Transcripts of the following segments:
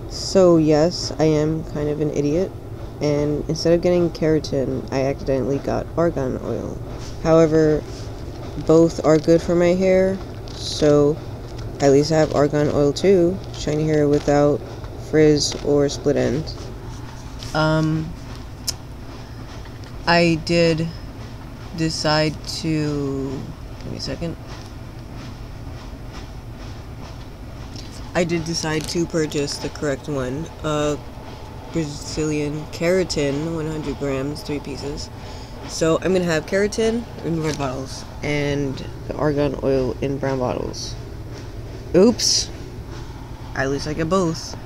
So yes, I am kind of an idiot, and instead of getting keratin, I accidentally got argan oil. However, both are good for my hair, so at least I have argan oil too, shiny hair without frizz or split ends. I did decide to... give me a second. I did decide to purchase the correct one. Brazilian keratin, 100 grams, 3 pieces. So I'm gonna have keratin in red bottles and the argan oil in brown bottles. Oops. At least I get both.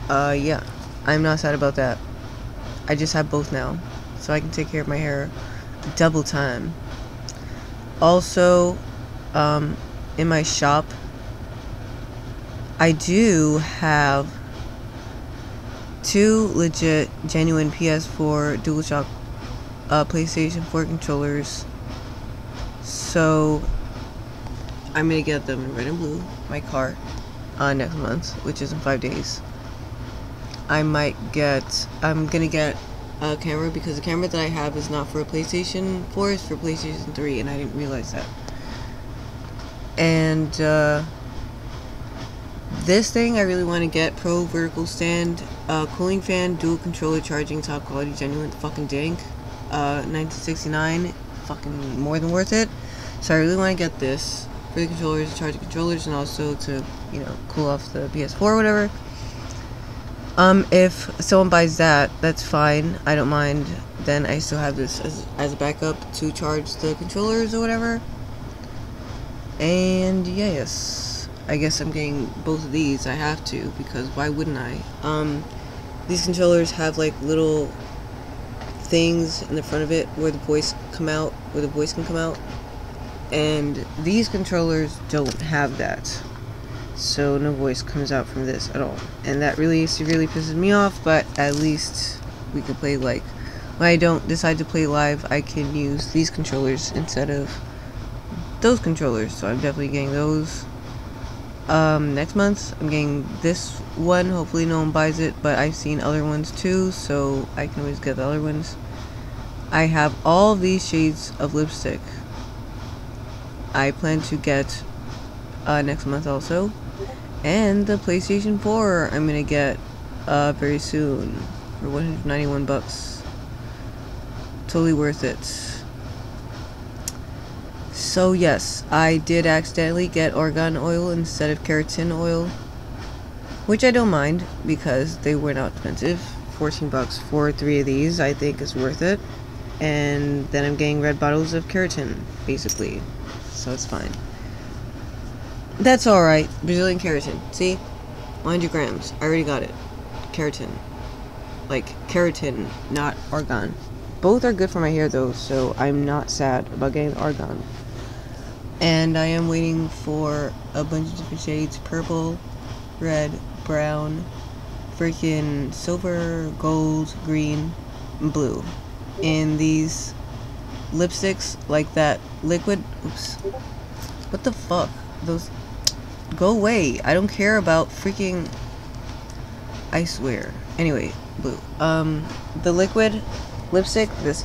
Yeah. I'm not sad about that. I just have both now, so I can take care of my hair double time. Also, in my shop, I do have 2 legit, genuine PS4 DualShock PlayStation 4 controllers. So I'm gonna get them in red and blue, my cart, next month, which is in 5 days. I'm gonna get a camera because the camera that I have is not for a PlayStation 4, it's for PlayStation 3, and I didn't realize that. And this thing I really want to get, Pro Vertical Stand, cooling fan, dual controller charging, top quality, genuine fucking dank, 1969, fucking more than worth it. So I really want to get this for the controllers, to charge the controllers, and also to, you know, cool off the PS4 or whatever. If someone buys that, that's fine, I don't mind. Then I still have this as a backup to charge the controllers or whatever. And yes, I guess I'm getting both of these. I have to, because why wouldn't I? These controllers have like little things in the front of it where the voice can come out, and these controllers don't have that, so no voice comes out from this at all, and that really severely pisses me off. But at least we can play, like, when I don't decide to play live, I can use these controllers instead of those controllers, so I'm definitely getting those. Next month I'm getting this one. Hopefully no one buys it, but I've seen other ones too, so I can always get the other ones. I have all these shades of lipstick I plan to get next month also, and the PlayStation 4 I'm gonna get very soon for 191 bucks. Totally worth it. So yes, I did accidentally get argan oil instead of keratin oil, which I don't mind because they were not expensive. 14 bucks for 3 of these I think is worth it. And then I'm getting red bottles of keratin, basically, so it's fine. That's alright. Brazilian keratin, see? 100 grams, I already got it. Keratin. Like, keratin, not argan. Both are good for my hair though, so I'm not sad about getting argan. And I am waiting for a bunch of different shades: purple, red, brown, freaking silver, gold, green, and blue. In these lipsticks, like that liquid. Oops. What the fuck? Those. Go away. I don't care about freaking. I swear. Anyway, blue. The liquid lipstick, this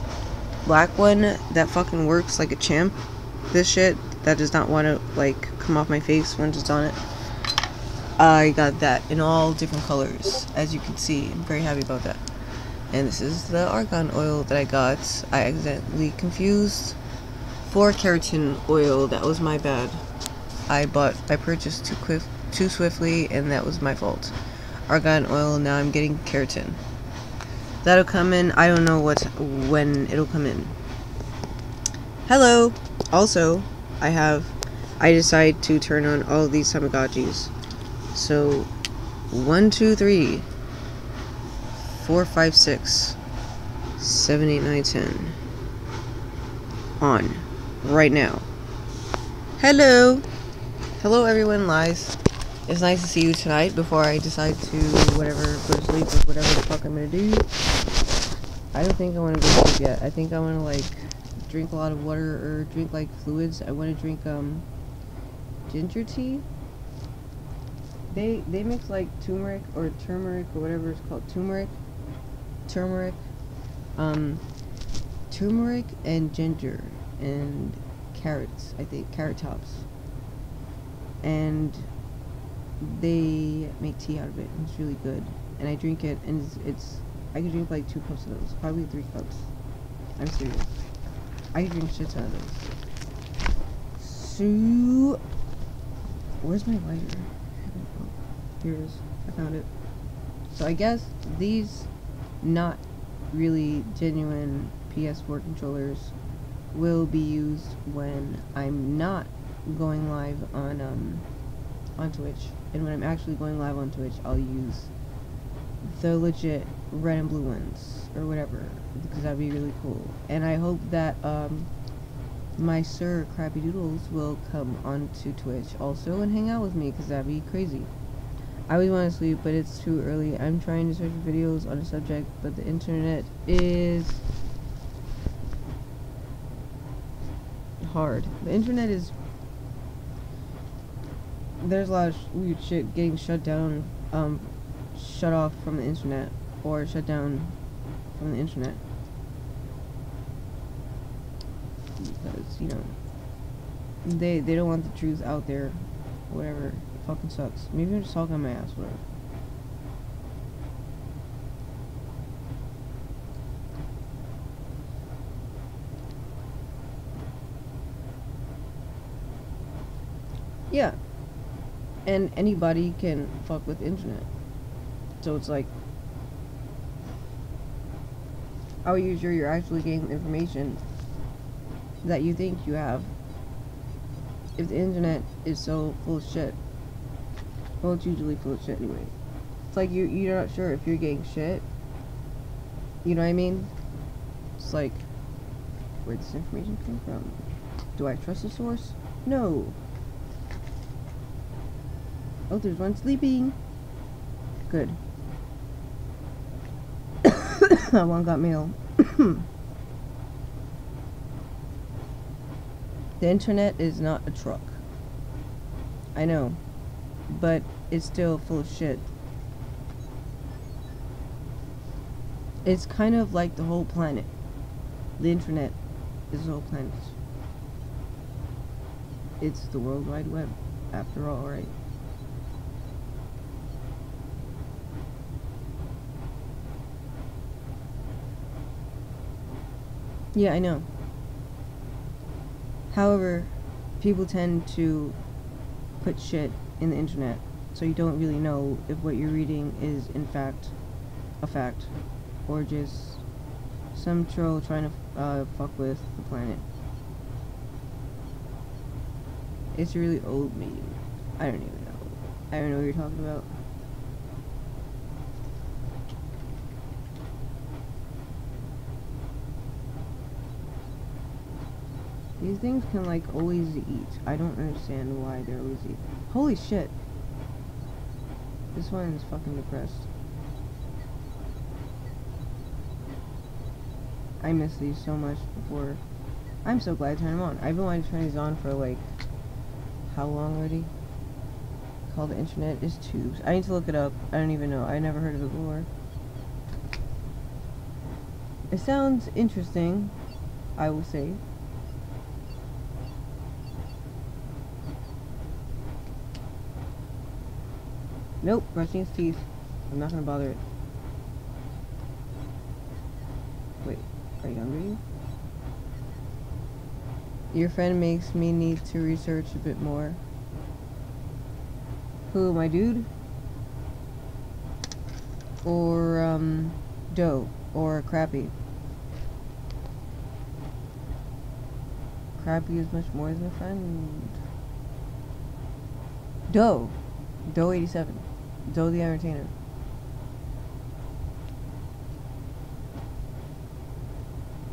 black one that fucking works like a champ. This shit that does not want to, like, come off my face once it's on it. I got that in all different colors, as you can see. I'm very happy about that. And this is the argan oil that I got. I accidentally confused for keratin oil. That was my bad. I purchased too swiftly, and that was my fault. Argan oil, now I'm getting keratin. That'll come in, I don't know when it'll come in. Hello! Also, I decided to turn on all of these Tamagotchis. So, 1, 2, 3, 4, 5, 6, 7, 8, 9, 10. On. Right now. Hello! Hello everyone, Lies. It's nice to see you tonight before I decide to, whatever, go to sleep or whatever the fuck I'm gonna do. I don't think I want to go to sleep yet. I think I want to, like, drink a lot of water or drink, like, fluids. I want to drink, ginger tea. They mix like turmeric or whatever it's called. Turmeric, um, turmeric and ginger and carrots. I think carrot tops, and they make tea out of it. It's really good, and I drink it, and it's I could drink like 2 cups of those, probably 3 cups. I'm serious. I could drink shit ton of those. So, where's my lighter? Oh, here it is. I found it. So I guess these not really genuine PS4 controllers will be used when I'm not going live on Twitch, and when I'm actually going live on Twitch, I'll use the legit red and blue ones or whatever, because that'd be really cool. And I hope that my Sir Crappy Doodles will come onto Twitch also and hang out with me, because that'd be crazy. I always want to sleep, but it's too early. I'm trying to search for videos on a subject, but the internet is hard. The internet is... There's a lot of weird shit getting shut down, shut off from the internet, or shut down from the internet. Because, you know, they don't want the truth out there, whatever. It fucking sucks. Maybe I'm just talking on my ass, whatever. Yeah. And anybody can fuck with the internet. So it's like, how are you sure you're actually getting the information that you think you have if the internet is so full of shit? Well, it's usually full of shit anyway. It's like you're not sure if you're getting shit. You know what I mean? It's like, where'd this information come from? Do I trust the source? No. Oh, there's one sleeping. Good. One got mail. The internet is not a truck. I know. But it's still full of shit. It's kind of like the whole planet. The internet is the whole planet. It's the World Wide Web, after all, right? Yeah, I know. However, people tend to put shit in the internet, so you don't really know if what you're reading is in fact a fact, or just some troll trying to fuck with the planet. It's a really old meme. I don't even know. I don't know what you're talking about. These things can like always eat. I don't understand why they're always eat. Holy shit. This one is fucking depressed. I missed these so much before. I'm so glad I turned them on. I've been wanting to turn these on for like, how long already? Called the internet is tubes. I need to look it up. I don't even know. I never heard of it before. It sounds interesting, I will say. Nope, brushing his teeth. I'm not gonna bother it. Wait, are you hungry? Your friend makes me need to research a bit more. Who, my dude? Or, Doe. Or Crappy. Crappy is much more than a friend. Doe. Doe 87. Doe the Entertainer.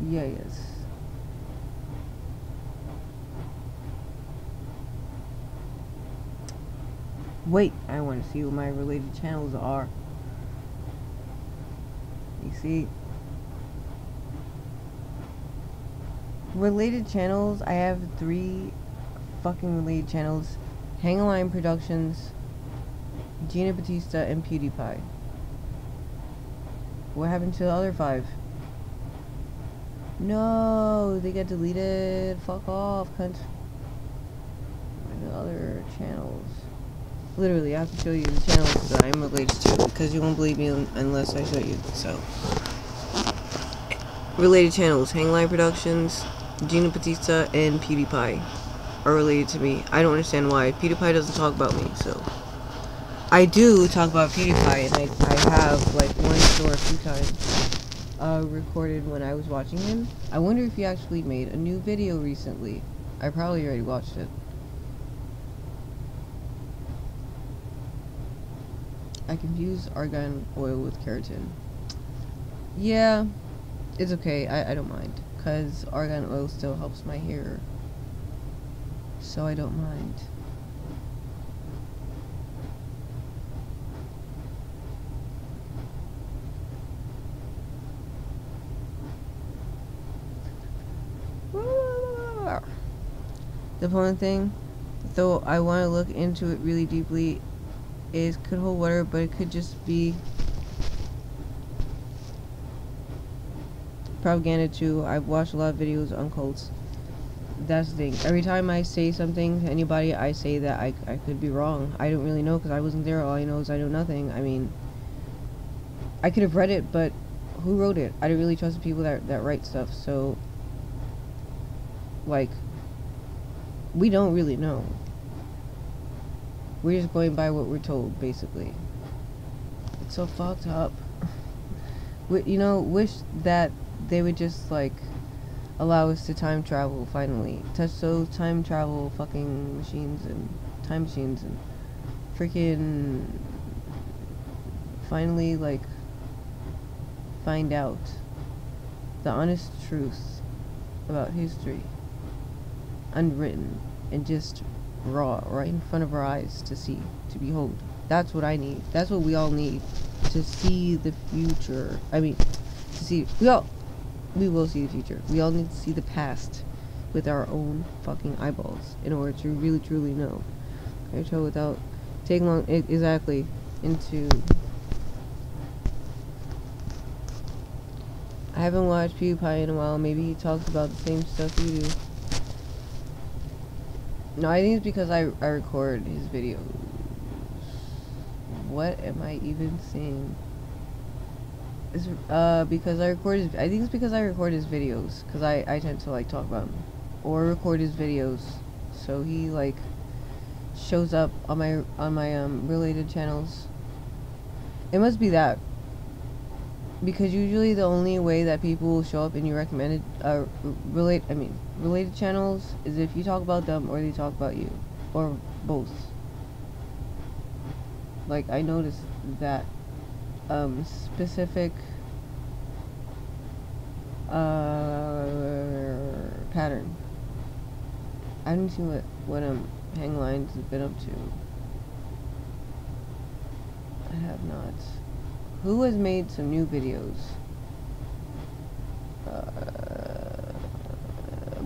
Yeah, yes. Wait, I want to see what my related channels are. You see? Related channels, I have 3 fucking related channels. Hang a Line Productions, Gina Batista, and PewDiePie. What happened to the other 5? No, they got deleted. Fuck off, cunt. And the other channels. Literally, I have to show you the channels that I'm related to, because you won't believe me unless I show you. So, related channels: Hangline Productions, Gina Batista, and PewDiePie are related to me. I don't understand why. PewDiePie doesn't talk about me, so I do talk about PewDiePie, and I have like once or a few times recorded when I was watching him. I wonder if he actually made a new video recently. I probably already watched it. I confuse argan oil with keratin. Yeah, it's okay. I don't mind, because argan oil still helps my hair, so I don't mind. The point thing, though I want to look into it really deeply, is could hold water, but it could just be propaganda too. I've watched a lot of videos on cults. That's the thing. Every time I say something to anybody, I say that I could be wrong. I don't really know, because I wasn't there. All I know is I know nothing. I mean, I could have read it, but who wrote it? I don't really trust the people that write stuff, so like, we don't really know. We're just going by what we're told, basically. It's so fucked up. You know, wish that they would just, like, allow us to time travel, finally. Touch those time travel fucking machines and time machines and freaking finally, like, find out the honest truth about history. Unwritten and just raw, right in front of our eyes to see, to behold. That's what I need. That's what we all need, to see the future. I mean, to see, we will see the future. We all need to see the past with our own fucking eyeballs in order to really truly know. So without taking long, exactly, into. I haven't watched PewDiePie in a while. Maybe he talks about the same stuff you do. No, I think it's because I record his videos. What am I even saying? It's, because I record his, I think it's because I record his videos, because I tend to, like, talk about him, or record his videos, so he, like, shows up on my related channels. It must be that, because usually the only way that people will show up in your recommended, related channels is if you talk about them or they talk about you, or both. Like, I noticed that specific pattern. I haven't seen what Hanglines has been up to. I have not. Who has made some new videos?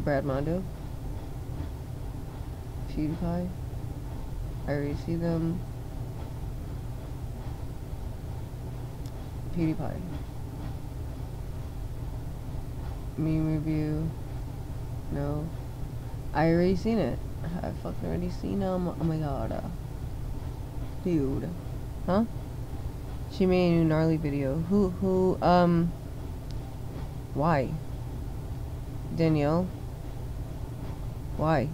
Brad Mondo? PewDiePie? I already see them. PewDiePie. Meme review. No. I already seen it. I fucking already seen them. Oh my god. Dude. Huh? She made a new gnarly video. Why? Danielle? Why?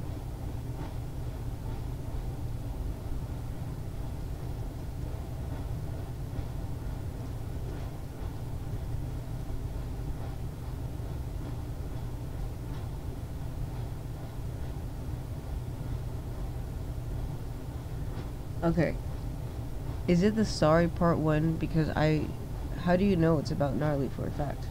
Okay. Is it the sorry part 1? Because how do you know it's about gnarly for a fact?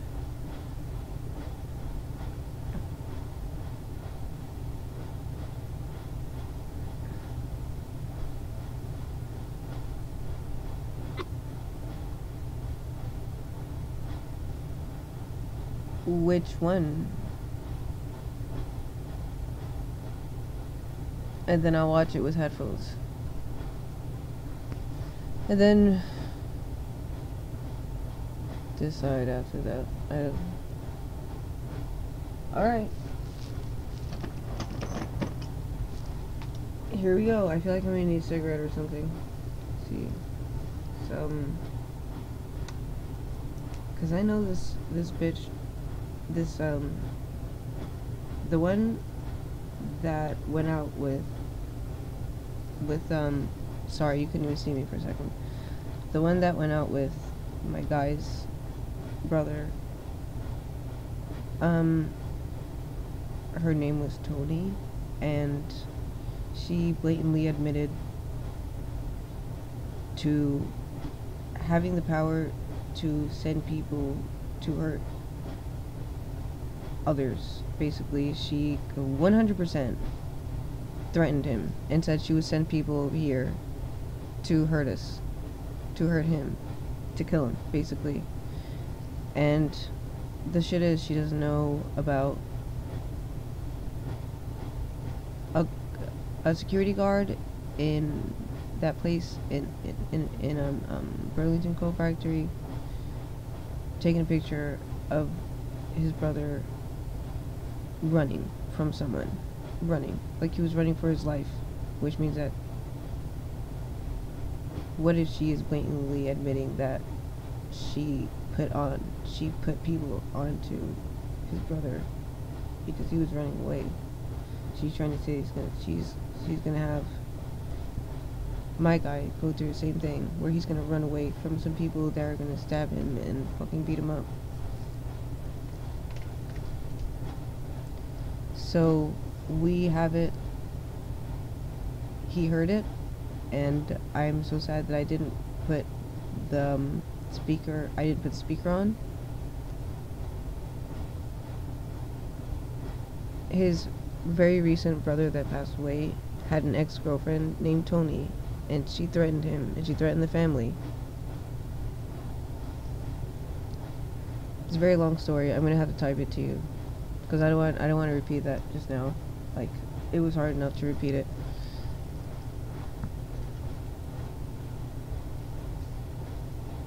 Which one? And then I'll watch it with headphones. And then decide after that. I don't. Alright. Here we go. I feel like I'm gonna need a cigarette or something. Let's see. Some. Cause I know this bitch. The one that went out with, sorry, you couldn't even see me for a second. The one that went out with my guy's brother, her name was Tony, and she blatantly admitted to having the power to send people to hurt others. Basically, she 100% threatened him and said she would send people here to hurt us, to hurt him, to kill him, basically. And the shit is, she doesn't know about a security guard in that place in Burlington Coal Factory taking a picture of his brother running from someone, like he was running for his life, which means that what if she is blatantly admitting that she put people onto his brother because he was running away. She's trying to say she's gonna have my guy go through the same thing, where he's gonna run away from some people that are gonna stab him and fucking beat him up. So we have it. He heard it, and I'm so sad that I didn't put the speaker. I didn't put the speaker on. His very recent brother that passed away had an ex-girlfriend named Tony, and she threatened him, and she threatened the family. It's a very long story. I'm gonna have to type it to you, because I don't want to repeat that just now. Like, it was hard enough to repeat it.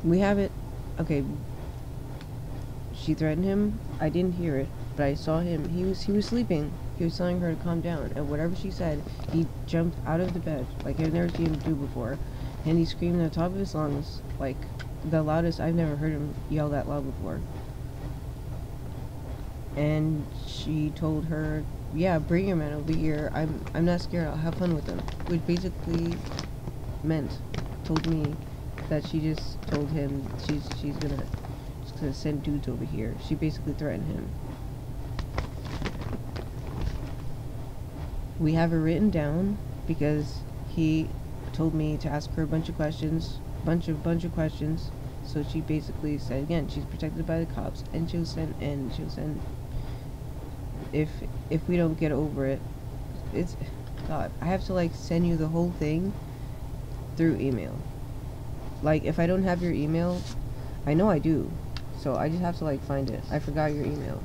We have it. Okay. She threatened him. I didn't hear it, but I saw him. He was sleeping. He was telling her to calm down, and whatever she said, he jumped out of the bed like I've never seen him do before, and he screamed at the top of his lungs, like the loudest. I've never heard him yell that loud before. And she told her, "Yeah, bring your man over here. I'm not scared. I'll have fun with him," which basically told me that she just told him she's gonna send dudes over here. She basically threatened him. We have it written down because he told me to ask her a bunch of questions, bunch of questions. So she basically said, again, she's protected by the cops, and she'll send if we don't get over it. It's God. I have to like send you the whole thing through email. Like, if I don't have your email, I know I do, so I just have to like find it. I forgot your email.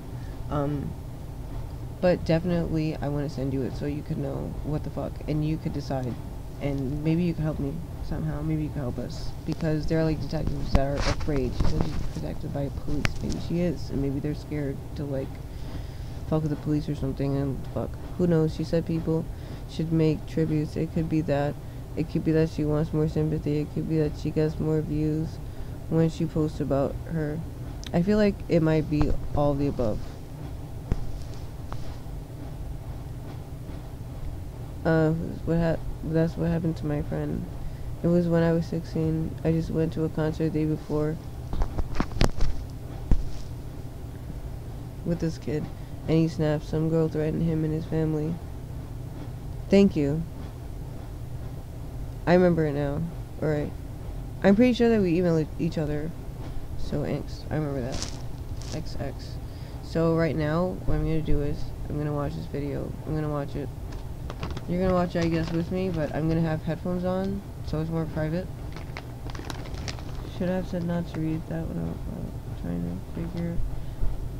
But definitely I want to send you it so you could know what the fuck, and you could decide, and maybe you could help me somehow. Maybe you could help us, because there are like detectives that are afraid. She said she's protected by police. Maybe she is, and maybe they're scared to like fuck with the police or something, and fuck, who knows. She said people should make tributes. It could be that. It could be that she wants more sympathy. It could be that she gets more views when she posts about her. I feel like it might be all of the above. That's what happened to my friend. It was when I was 16. I just went to a concert the day before with this kid, and he snapped. Some girl threatened him and his family. Thank you. I remember it now. Alright. I'm pretty sure that we emailed each other. So, angst. I remember that. XX. So, right now, what I'm gonna do is, I'm gonna watch this video. I'm gonna watch it. You're gonna watch it, I guess, with me, but I'm gonna have headphones on, so it's more private. Should I have said not to read that one out? Trying to figure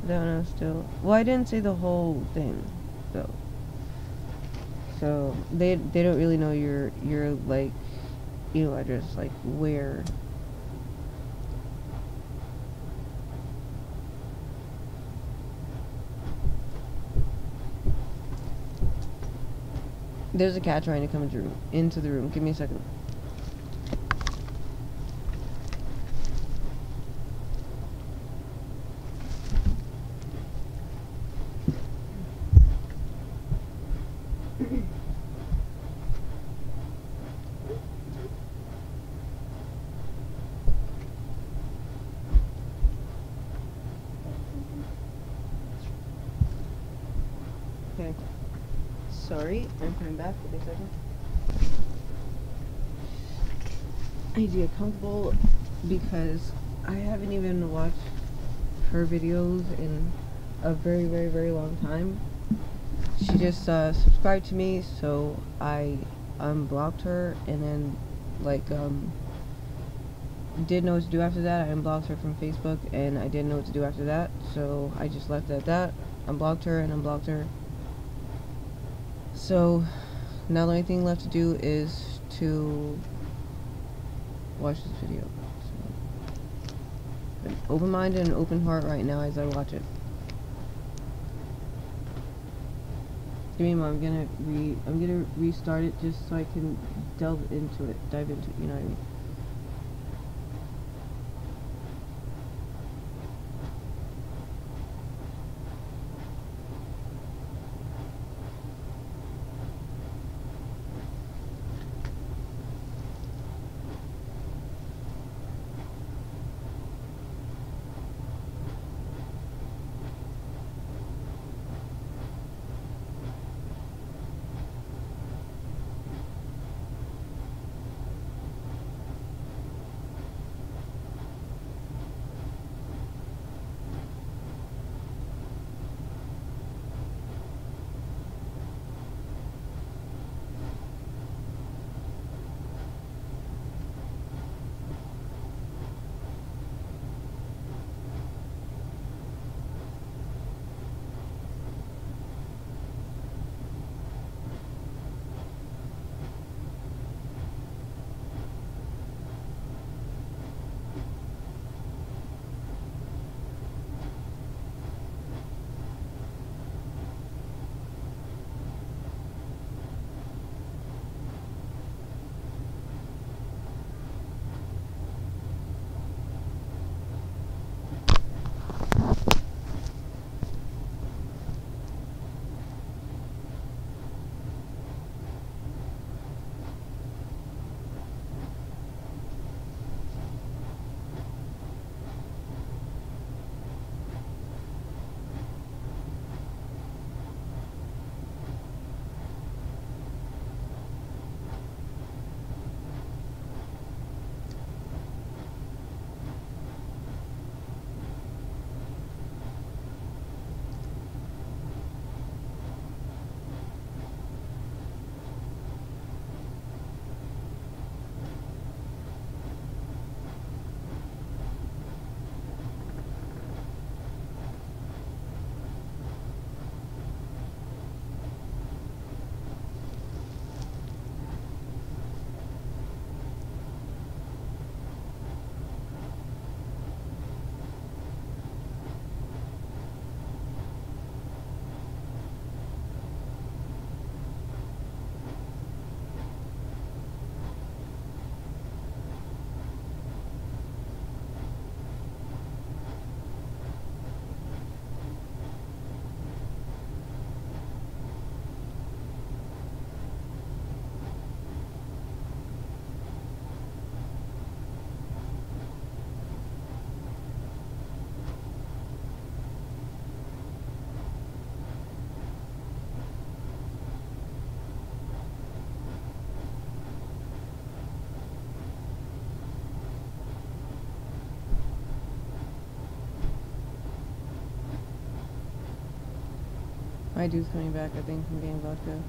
that one out still. Well, I didn't say the whole thing, though. So, they don't really know you're like email address, like where. There's a cat trying to come into the room. Give me a second. Okay. Sorry, I'm coming back. Give me a second. I need to get comfortable because I haven't even watched her videos in a very, very, very long time. She just subscribed to me, so I unblocked her, and then like didn't know what to do after that. I unblocked her from Facebook, and I didn't know what to do after that, so I just left it at that. Unblocked her and unblocked her. So now the only thing left to do is to watch this video. So, an open mind and an open heart right now as I watch it. Give me a moment. I'm gonna restart it just so I can dive into it. You know what I mean? My dude's coming back, I think, from getting vodka.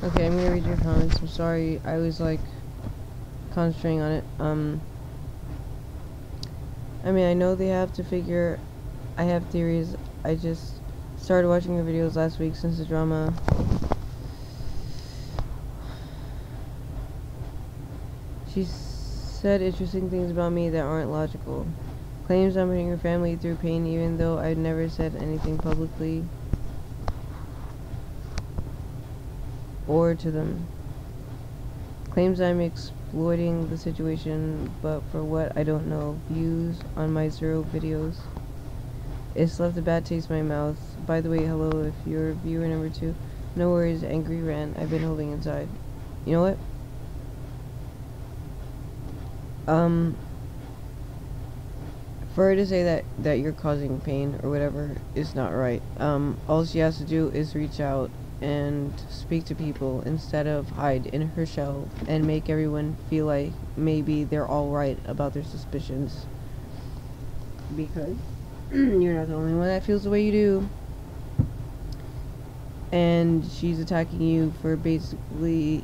Okay, I'm gonna read your comments. I'm sorry, I was like concentrating on it. I mean, I know they have to figure. I have theories. I just started watching her videos last week since the drama. She said interesting things about me that aren't logical. Claims I'm putting her family through pain even though I'd never said anything publicly or to them. Claims I'm exploiting the situation, but for what I don't know. Views on my 0 videos. It's left a bad taste in my mouth. By the way, hello if you're viewer number 2. No worries, angry rant I've been holding inside. You know what? For her to say that you're causing pain or whatever is not right. All she has to do is reach out and speak to people instead of hide in her shell and make everyone feel like maybe they're all right about their suspicions. Because you're not the only one that feels the way you do. And she's attacking you for basically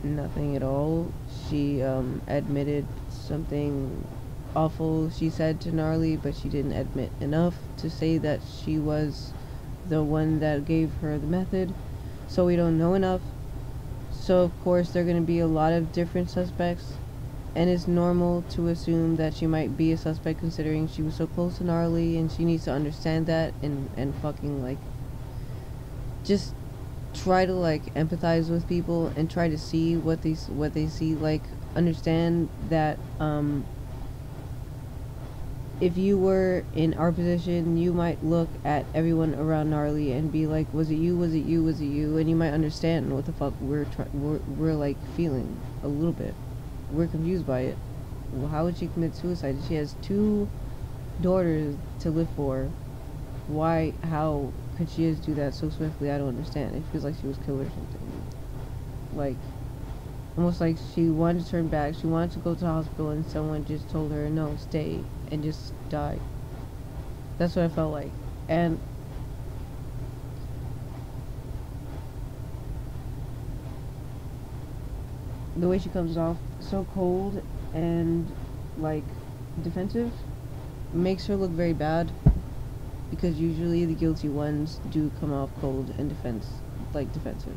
nothing at all. She admitted something awful she said to Gnarly, but she didn't admit enough to say that she was the one that gave her the method. So we don't know enough. So of course there are going to be a lot of different suspects, and it's normal to assume that she might be a suspect considering she was so close to Gnarly, and she needs to understand that and fucking like just try to like empathize with people and try to see what they see. Like, understand that if you were in our position, you might look at everyone around Gnarly and be like, was it you, was it you, was it you? And you might understand what the fuck we're like feeling a little bit. We're confused by it. Well, how would she commit suicide? She has 2 daughters to live for. Why, how could she just do that so swiftly? I don't understand. It feels like she was killed or something. Like, almost like she wanted to turn back. She wanted to go to the hospital and someone just told her, no, stay, and just die. That's what I felt like. And the way she comes off so cold and like defensive makes her look very bad, because usually the guilty ones do come off cold and defensive.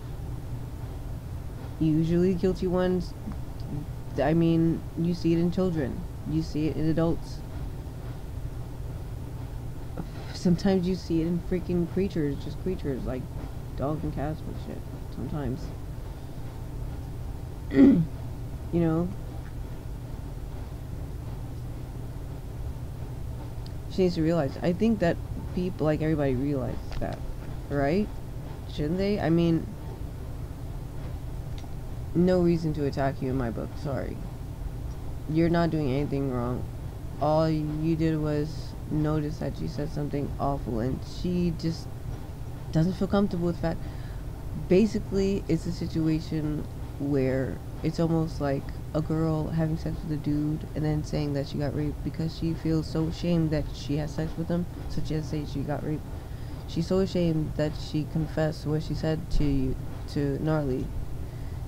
Usually guilty ones, I mean, you see it in children, you see it in adults, sometimes you see it in freaking creatures, just creatures like dogs and cats and shit, sometimes. You know, she needs to realize. I think that people, like everybody, realize that, right? Shouldn't they? I mean, no reason to attack you in my book. Sorry, you're not doing anything wrong. All you did was notice that you said something awful, and she just doesn't feel comfortable with that. Basically, it's a situation where it's almost like a girl having sex with a dude and then saying that she got raped because she feels so ashamed that she had sex with him. So she has to say she got raped. She's so ashamed that she confessed what she said to you, to Gnarly.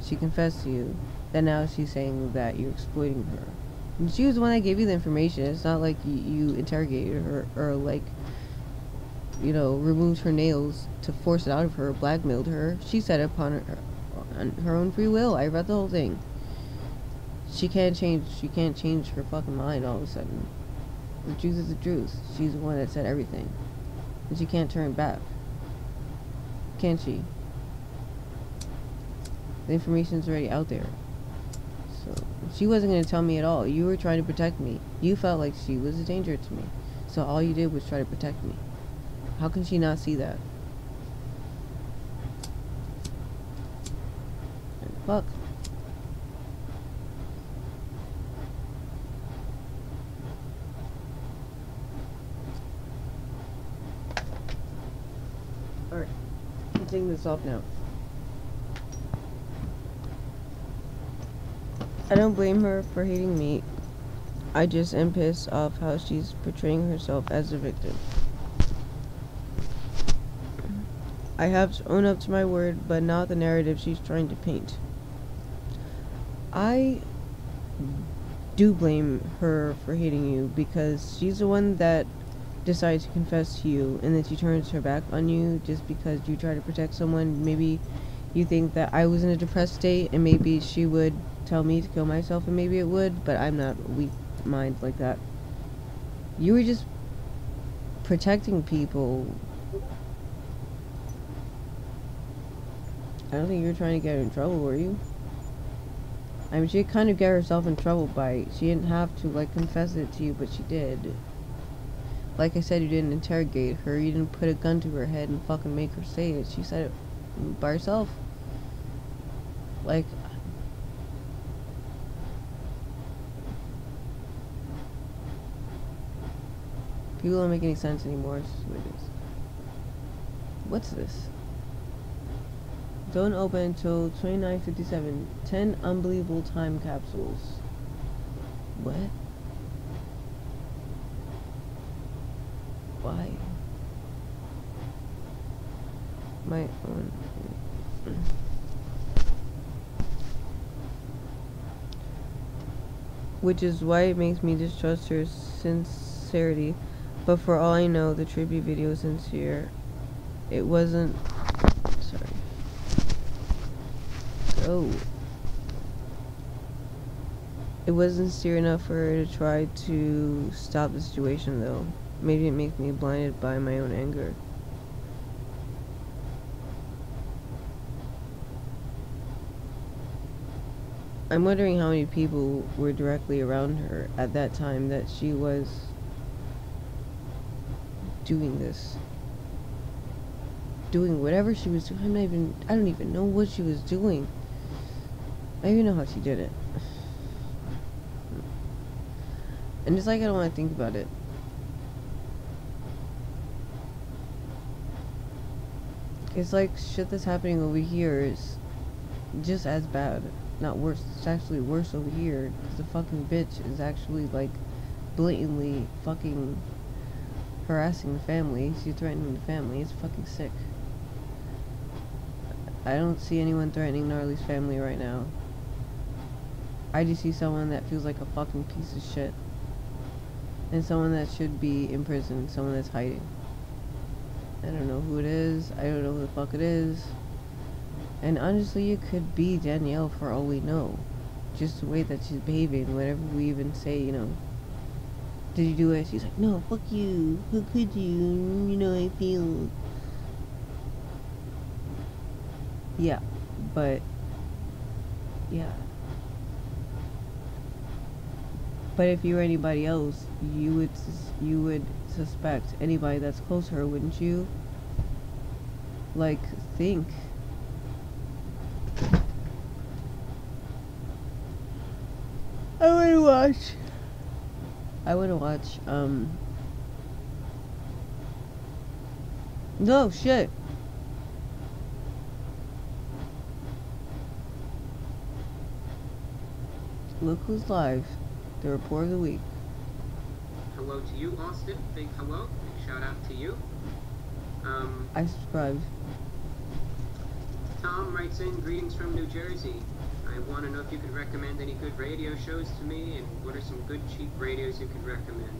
She confessed to you that now she's saying that you're exploiting her. And she was the one that gave you the information. It's not like you interrogated her or like, you know, removed her nails to force it out of her, blackmailed her. She said it upon her own free will. I read the whole thing. She can't change her fucking mind all of a sudden. The truth is the truth. She's the one that said everything. And she can't turn back. Can she? The information's already out there. So, she wasn't going to tell me at all. You were trying to protect me. You felt like she was a danger to me. So all you did was try to protect me. How can she not see that? Fuck. Alright. I'm taking this off now. I don't blame her for hating me. I just am pissed off how she's portraying herself as a victim. I have to own up to my word, but not the narrative she's trying to paint. I do blame her for hating you, because she's the one that decided to confess to you, and then she turns her back on you just because you try to protect someone. Maybe you think that I was in a depressed state, and maybe she would tell me to kill myself, and maybe it would, but I'm not weak mind like that. You were just protecting people. I don't think you were trying to get her in trouble, were you? I mean, she kind of got herself in trouble by, she didn't have to, like, confess it to you, but she did. Like I said, you didn't interrogate her, you didn't put a gun to her head and fucking make her say it. She said it by herself. Like, people don't make any sense anymore. It's just what it is. What's this? Don't open until 29:57. 10 unbelievable time capsules. What? Why? My own. Which is why it makes me distrust her sincerity. But for all I know, the tribute video is sincere. It wasn't. Sorry. Oh. It wasn't sincere enough for her to try to stop the situation, though. Maybe it makes me blinded by my own anger. I'm wondering how many people were directly around her at that time that she was doing this. Doing whatever she was doing. I don't even know what she was doing. I don't even know how she did it. And it's like I don't want to think about it. It's like shit that's happening over here is just as bad. Not worse. It's actually worse over here. Because the fucking bitch is actually like blatantly fucking harassing the family. She's threatening the family. It's fucking sick. I don't see anyone threatening Gnarly's family right now. I just see someone that feels like a fucking piece of shit. And someone that should be in prison. Someone that's hiding. I don't know who it is. I don't know who the fuck it is. And honestly, it could be Danielle for all we know. Just the way that she's behaving. Whatever we even say, you know. Did you do it? She's like, no, fuck you. How could you? You know how I feel. Yeah. But. Yeah. But if you were anybody else, you would suspect anybody that's close to her, wouldn't you? Like, think. I wanna watch, no, shit. Look who's live. The report of the week. Hello to you, Austin. Big hello. Big shout out to you. I subscribed. Tom writes in, greetings from New Jersey. I want to know if you could recommend any good radio shows to me, and what are some good cheap radios you could recommend.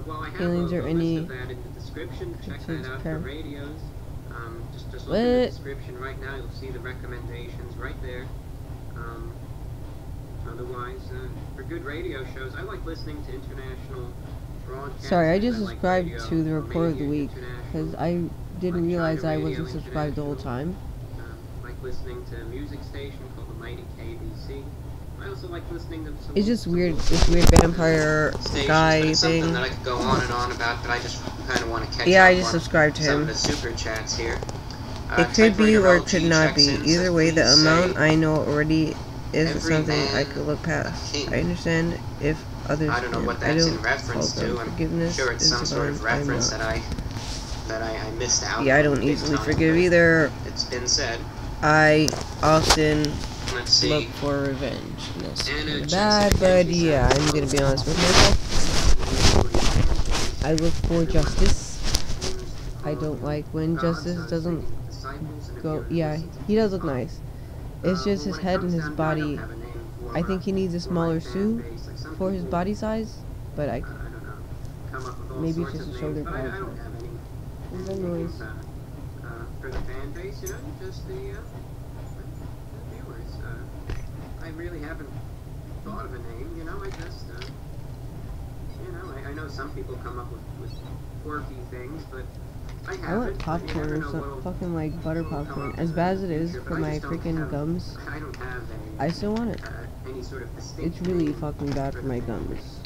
Well, I have a list of that in the description. Check that out for radios. Just look in the description right now. You'll see the recommendations right there. Otherwise, for good radio shows, I like listening to international broadcasts. Sorry, I just subscribed to the report of the week because I didn't realize I wasn't subscribed the whole time. Like listening to a music station called the Mighty KBC. I also like listening to some. It's just weird. This weird vampire guy thing. Something that I could go on and on about, but I just kind of want to catch up. Yeah, I just subscribed to some him. of the super chats here. It could be or it could not be. Either way, the amount I know already isn't something I could look past. I understand if others I don't know what that's in reference to. I'm sure it's some sort of reference that I missed out. Yeah, I don't easily forgive either. It's been said. I often look for revenge. And that's kind of bad, but yeah, I'm gonna be honest with myself. I look for justice. I don't like when Justice doesn't go. Yeah, he does look nice. It's just his head and his body. I think he needs a smaller suit for his body size, but I don't know. Maybe it's just a shoulder pad. What's that noise? For the fan base, you know, just the viewers. I really haven't thought of a name, you know, I just, you know, I know some people come up with quirky things, but I want popcorn or some fucking like butter popcorn. As bad as it is for my freaking gums, I still want it. It's really fucking bad for my gums.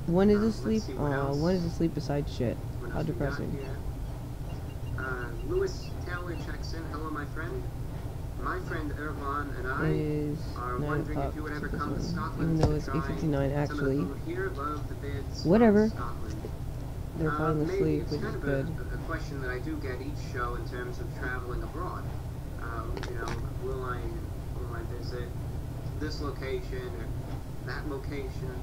One is asleep. Oh, one is asleep beside shit. How depressing. Lewis Taylor checks in. Hello, my friend. My friend Argan and I are wondering if you would ever come to Scotland. Even though it's 8:59 actually. Whatever. They're falling asleep, which is good. A question that I do get each show in terms of traveling abroad. You know, will I visit this location or that location?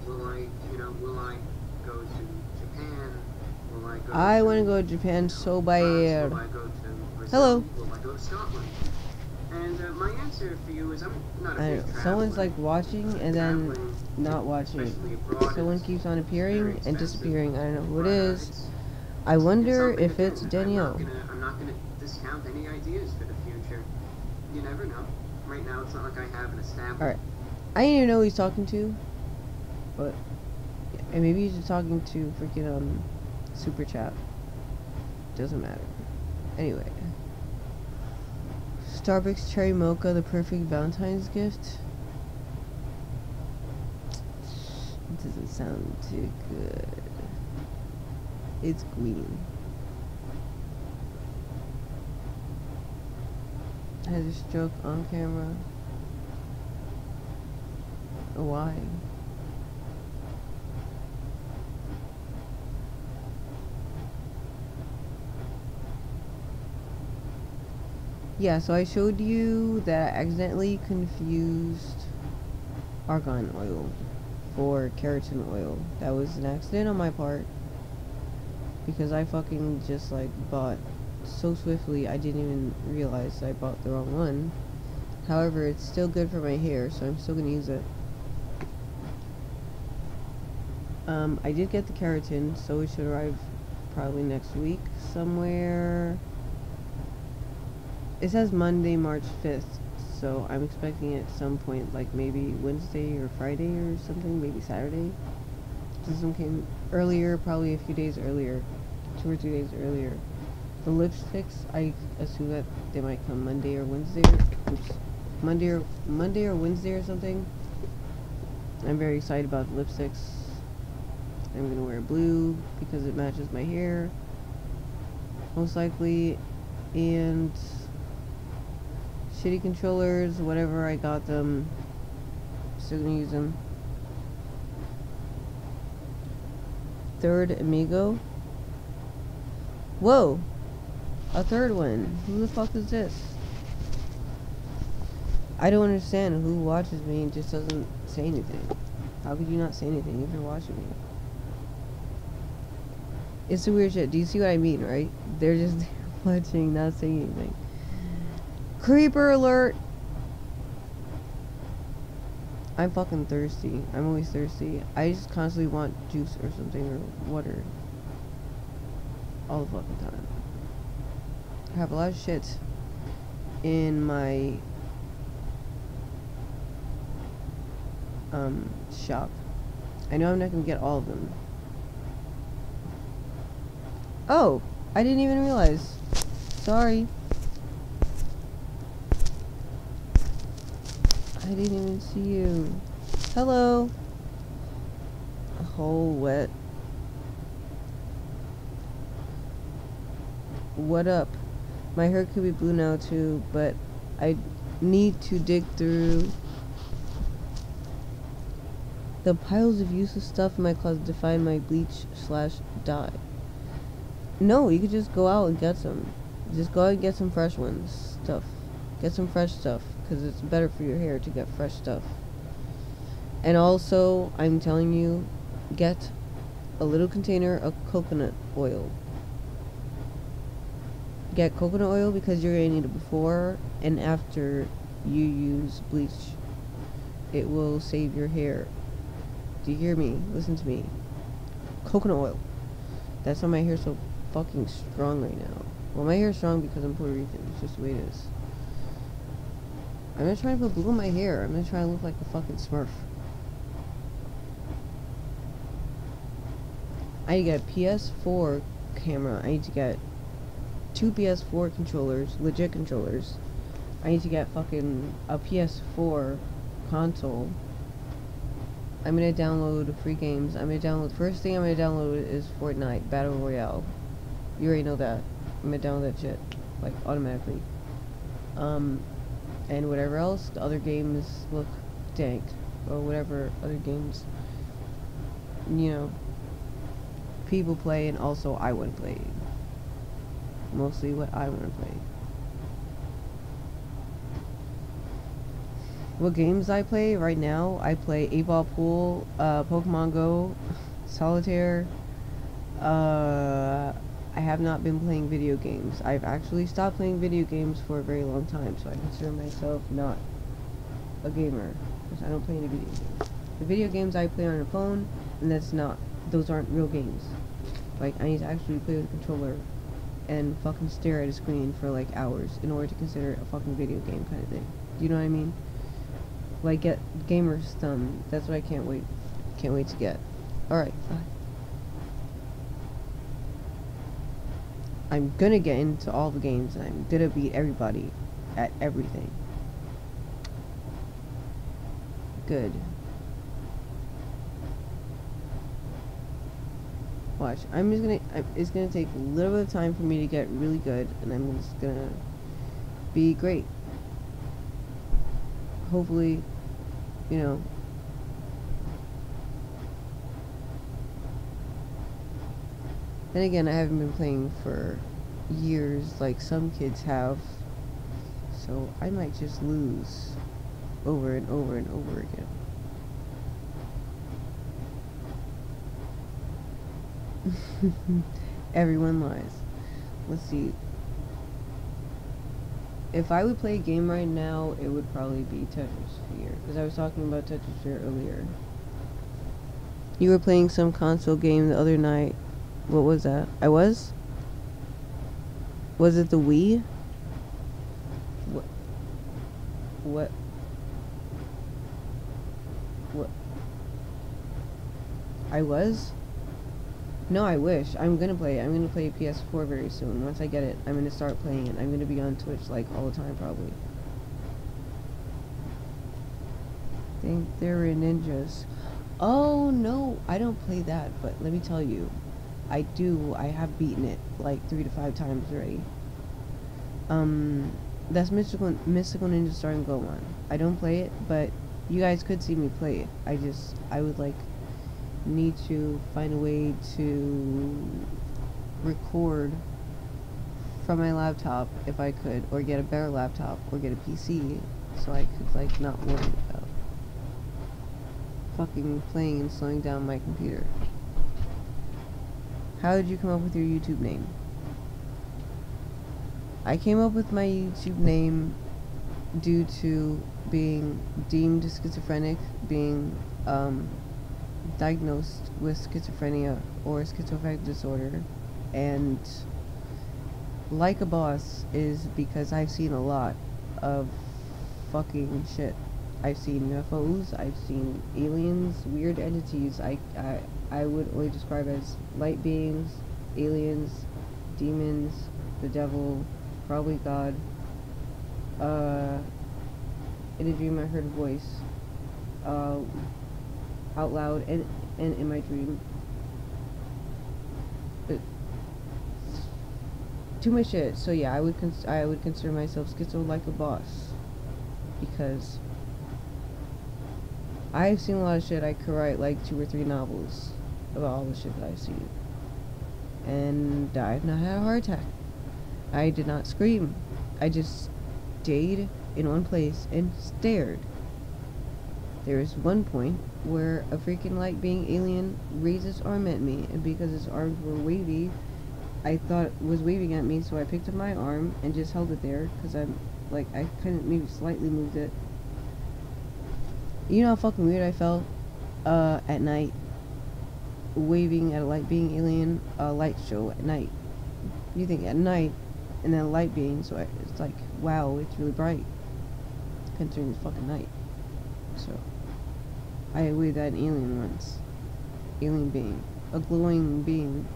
Will I go to Japan? I want to go to Japan so bad. Hello. Will I go to Scotland? And my answer for you is I'm not a big traveler. Someone's like watching and then not watching. Someone keeps on appearing and disappearing. I don't know who it is. I wonder if it's Danielle. I'm not gonna discount any ideas for the future. You never know. Right now, it's not like I have an established. Alright. I didn't even know who he's talking to. But. And maybe he's just talking to freaking, Super Chat. Doesn't matter. Anyway. Starbucks Cherry Mocha, the perfect Valentine's gift. It doesn't sound too good. It's green. Has a stroke on camera. Why? Yeah, so I showed you that I accidentally confused argan oil for keratin oil. That was an accident on my part. Because I fucking just like bought so swiftly I didn't even realize I bought the wrong one. However, it's still good for my hair, so I'm still gonna use it. I did get the keratin, so it should arrive probably next week somewhere. It says Monday, March 5th, so I'm expecting it at some point, like maybe Wednesday or Friday or something, maybe Saturday. This one came earlier, probably a few days earlier, 2 or 3 days earlier. The lipsticks, I assume that they might come Monday or Wednesday. Oops, Monday or Wednesday or something. I'm very excited about the lipsticks. I'm gonna wear blue because it matches my hair, most likely, and shitty controllers, whatever I got them, still gonna use them. Third amigo. Whoa, a third one. Who the fuck is this? I don't understand who watches me and just doesn't say anything. How could you not say anything if you're watching me? It's a weird shit. Do you see what I mean, right? They're just watching, not saying anything. Creeper alert! I'm fucking thirsty. I'm always thirsty. I just constantly want juice or something or water. All the fucking time. I have a lot of shit in my shop. I know I'm not gonna get all of them. Oh, I didn't even realize. Sorry. I didn't even see you. Hello. A whole wet. What up? My hair could be blue now too, but I need to dig through the piles of useless stuff in my closet to find my bleach/dye. No, you could just go out and get some. Just go out and get some fresh ones. Get some fresh stuff, because it's better for your hair to get fresh stuff. And also, I'm telling you, get a little container of coconut oil. Get coconut oil because you're gonna need it before and after you use bleach. It will save your hair. Do you hear me? Listen to me. Coconut oil. That's why my hair's so fucking strong right now. Well, my hair's strong because I'm Puerto Rican. It's just the way it is. I'm gonna try to put blue in my hair. I'm gonna try to look like a fucking Smurf. I need to get a PS4 camera. I need to get 2 PS4 controllers, legit controllers. I need to get fucking a PS4 console. I'm gonna download free games. First thing I'm gonna download is Fortnite Battle Royale. You already know that. I'm gonna download that shit, like, automatically. And whatever else, the other games look dank. Or whatever other games, you know, people play and also I want to play. Mostly what I want to play. What games I play right now? I play 8-Ball Pool, Pokemon Go, Solitaire. I have not been playing video games. I've actually stopped playing video games for a very long time, so I consider myself not a gamer, because I don't play any video games. The video games I play on a phone, and those aren't real games. Like, I need to actually play with a controller and fucking stare at a screen for like hours in order to consider it a fucking video game kind of thing. Do you know what I mean? Like, get gamer's thumb. That's what I can't wait to get. Alright, fine. I'm gonna get into all the games and I'm gonna beat everybody at everything. Good. Watch. It's gonna take a little bit of time for me to get really good, and I'm just gonna be great. Hopefully, you know. Then again, I haven't been playing for years like some kids have, so I might just lose over and over and over again. Everyone lies. Let's see. If I would play a game right now, it would probably be Tetrisphere, because I was talking about Tetrisphere earlier. You were playing some console game the other night. What was that? Was it the Wii? What? I was? No, I wish. I'm gonna play it. I'm gonna play PS4 very soon. Once I get it, I'm gonna start playing it. I'm gonna be on Twitch like all the time probably. Think they're ninjas. Oh no, I don't play that, but let me tell you, I have beaten it like 3 to 5 times already. That's Mystical Ninja Starting Go 1. I don't play it, but you guys could see me play it. I would like need to find a way to record from my laptop if I could, or get a better laptop, or get a PC, so I could like not worry about fucking playing and slowing down my computer. How did you come up with your YouTube name? I came up with my YouTube name due to being deemed schizophrenic, being diagnosed with schizophrenia or schizophrenic disorder, and like a boss is because I've seen a lot of fucking shit. I've seen UFOs, I've seen aliens, weird entities. I would only describe as light beings, aliens, demons, the devil, probably God. In a dream I heard a voice out loud and in my dream. But too much shit. So yeah, I would consider myself schizo like a boss, because I've seen a lot of shit. I could write like 2 or 3 novels about all the shit that I've seen, and I've not had a heart attack. I did not scream. I just stayed in one place and stared. There is one point where a freaking light being alien raised its arm at me, and because its arms were wavy, I thought it was waving at me, so I picked up my arm and just held it there, because I couldn't maybe slightly moved it. You know how fucking weird I felt at night waving at a light being alien light show at night. You think at night, and then a light being, so it's like, wow, it's really bright considering it's fucking night. So I waved at an alien once. Alien being. A glowing being.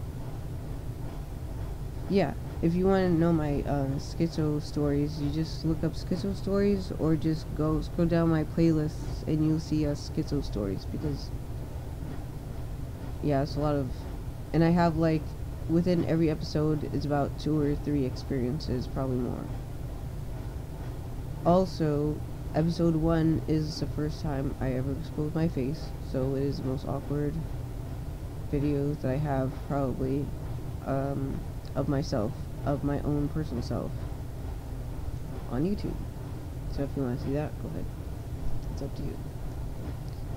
Yeah, if you want to know my schizo stories, you just look up schizo stories, or just scroll down my playlists and you'll see schizo stories, because yeah, it's a lot of, and I have like within every episode it's about 2 or 3 experiences, probably more. Also, episode 1 is the first time I ever exposed my face, so it is the most awkward videos that I have probably of myself, of my own personal self, on YouTube. So if you want to see that, go ahead. It's up to you.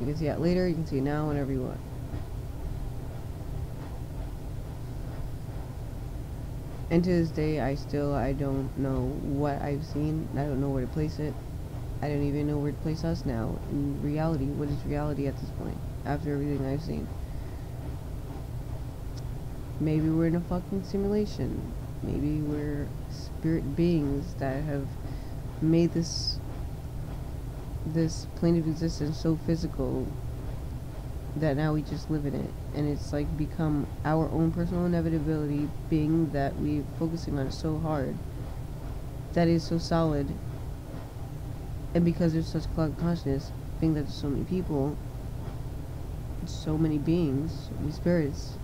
You can see it later, you can see it now, whenever you want. And to this day, I don't know what I've seen. I don't know where to place it. I don't even know where to place us now. In reality, what is reality at this point? After everything I've seen. Maybe we're in a fucking simulation. Maybe we're spirit beings that have made this plane of existence so physical that now we just live in it, and it's like become our own personal inevitability, being that we're focusing on it so hard, that is so solid, and because there's such cloud consciousness, being that there's so many people, so many beings, we spirits,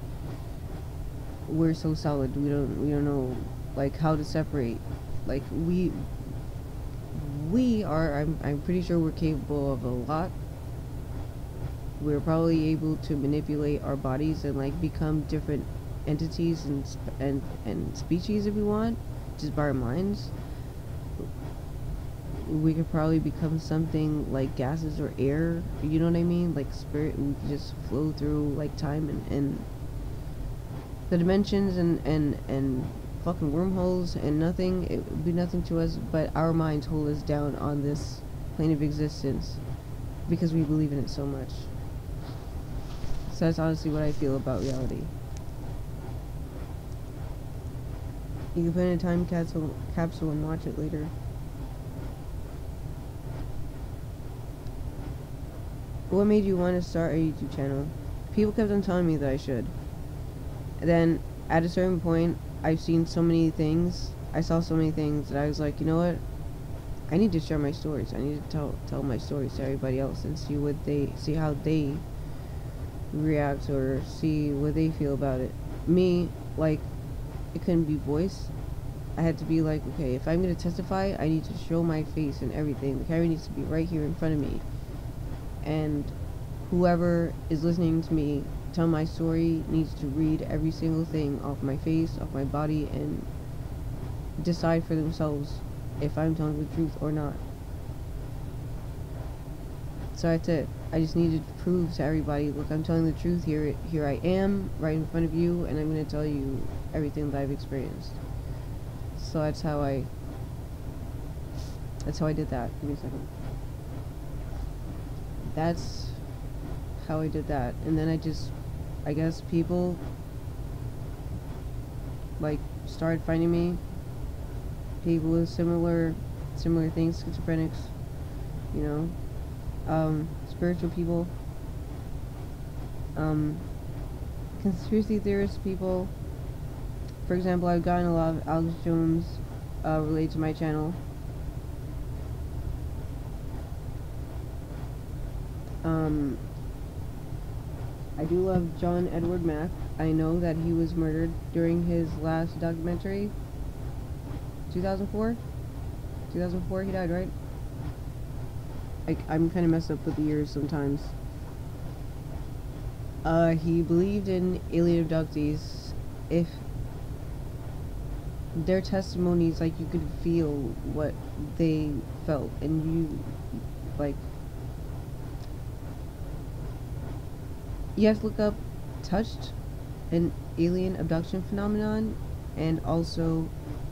we're so solid, we don't know like how to separate. Like we are, I'm pretty sure we're capable of a lot. We're probably able to manipulate our bodies and like become different entities and species if we want, just by our minds. We could probably become something like gases or air, you know what I mean? Like spirit, we could just flow through like time and the dimensions and fucking wormholes, and nothing, it would be nothing to us, but our minds hold us down on this plane of existence because we believe in it so much. So that's honestly what I feel about reality. You can put in a time capsule and watch it later. What made you want to start a YouTube channel? People kept on telling me that I should. And then at a certain point, I've seen so many things. I saw so many things that I was like, you know what? I need to share my stories. I need to tell my stories to everybody else and see how they react or see what they feel about it. Me, like, it couldn't be voice. I had to be like, okay, if I'm gonna testify, I need to show my face and everything. The camera needs to be right here in front of me, and whoever is listening to me tell my story needs to read every single thing off my face, off my body, and decide for themselves if I'm telling the truth or not. So that's it. I just needed to prove to everybody, look, I'm telling the truth. Here I am, right in front of you, and I'm going to tell you everything that I've experienced. So that's how I did that. Give me a second. That's how I did that. And then I guess people like started finding me. People with similar things, schizophrenics, you know. Spiritual people, conspiracy theorist people. For example, I've gotten a lot of Alex Jones related to my channel. I do love John Edward Mack. I know that he was murdered during his last documentary. 2004? 2004 he died, right? I'm kind of messed up with the years sometimes. He believed in alien abductees. If their testimonies, like, you could feel what they felt, and you, like, You have to look up Touched, an alien abduction phenomenon, and also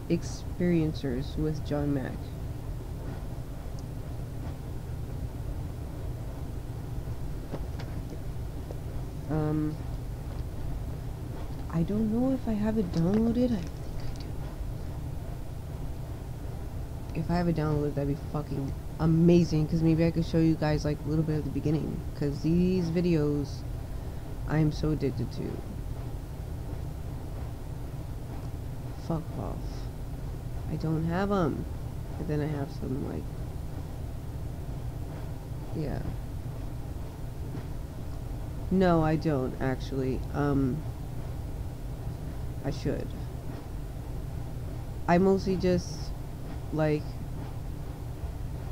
Experiencers with John Mack. I don't know if I have it downloaded. I think I do. If I have it downloaded, that'd be fucking amazing, because maybe I could show you guys like a little bit of the beginning, because these videos I'm so addicted to. Fuck off. I don't have them. But then I have some, like, yeah. No, I don't, actually. I should. I mostly just, like,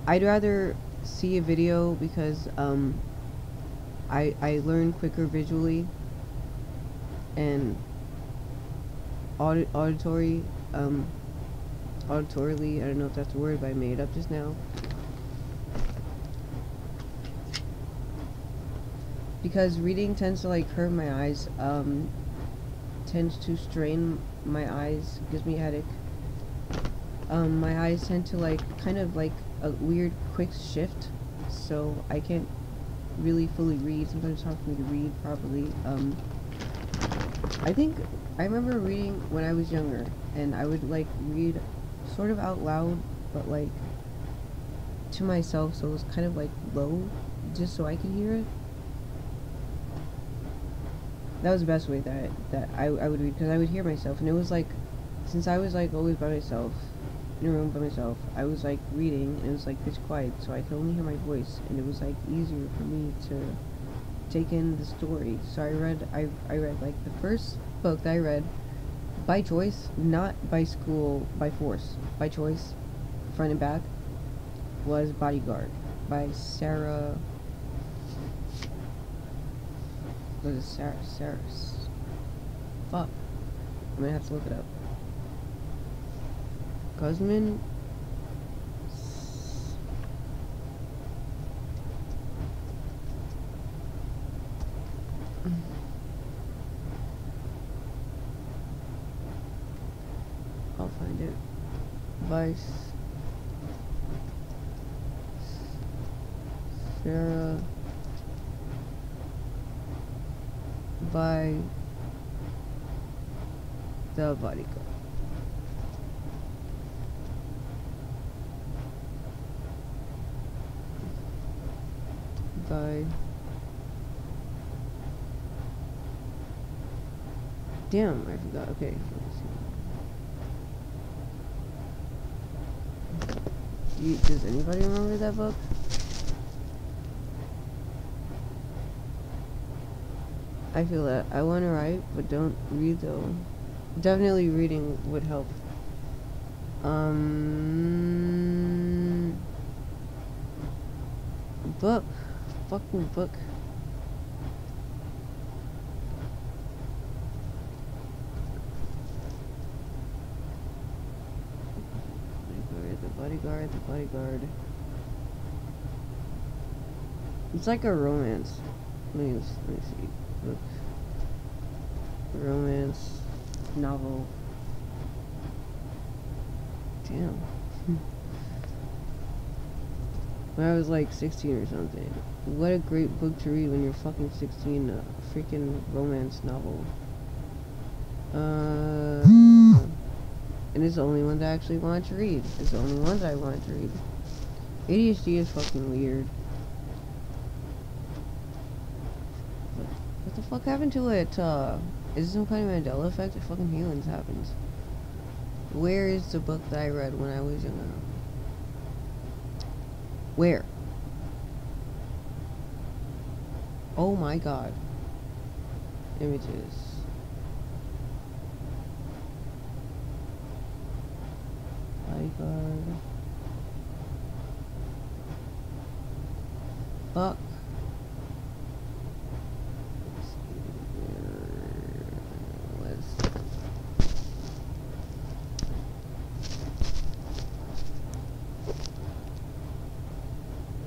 I'd rather see a video because, I learn quicker visually and auditorily, I don't know if that's a word, but I made it up just now. Because reading tends to, like, hurt my eyes, tends to strain my eyes, gives me a headache. My eyes tend to, like, kind of like a weird quick shift, so I can't really fully read. Sometimes it's hard for me to read properly. I remember reading when I was younger, and I would, like, read sort of out loud, but, like, to myself, so it was kind of, like, low, just so I could hear it. That was the best way that I would read, because I would hear myself, and it was, like, since I was, like, always by myself, in a room by myself, I was, like, reading, and it was, like, pitch quiet, so I could only hear my voice, and it was, like, easier for me to take in the story. So I read, like, the first book that I read, by choice, not by school, by force, by choice, front and back, was Bodyguard, by Sarah... Was it Sarah? Fuck. I'm gonna have to look it up. Guzman? I'll find it. Vice. Sarah. By the Bodyguard. By... Damn, I forgot. Okay, let me see. Does anybody remember that book? I feel that. I want to write, but don't read, though. Definitely reading would help. Book. Fucking book. The Bodyguard. It's like a romance. Let me see. Book. Romance novel. Damn. When I was like 16 or something. What a great book to read when you're fucking 16. A freaking romance novel. And it's the only ones I actually wanted to read. It's the only ones I wanted to read. ADHD is fucking weird. What the fuck happened to it? Is it some kind of Mandela effect? Or fucking healings happens. Where is the book that I read when I was younger? Where? Oh my god. Images. Bodyguard. Fuck.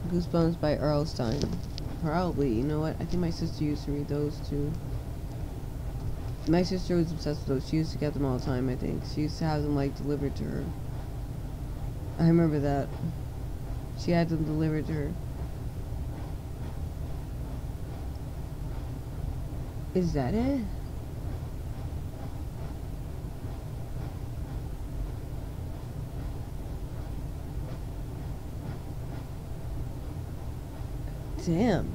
Goosebumps by Earl Stein. Probably. You know what? I think my sister used to read those too. My sister was obsessed with those. She used to get them all the time, I think. She used to have them, like, delivered to her. I remember that. She had them delivered to her. Is that it? Damn.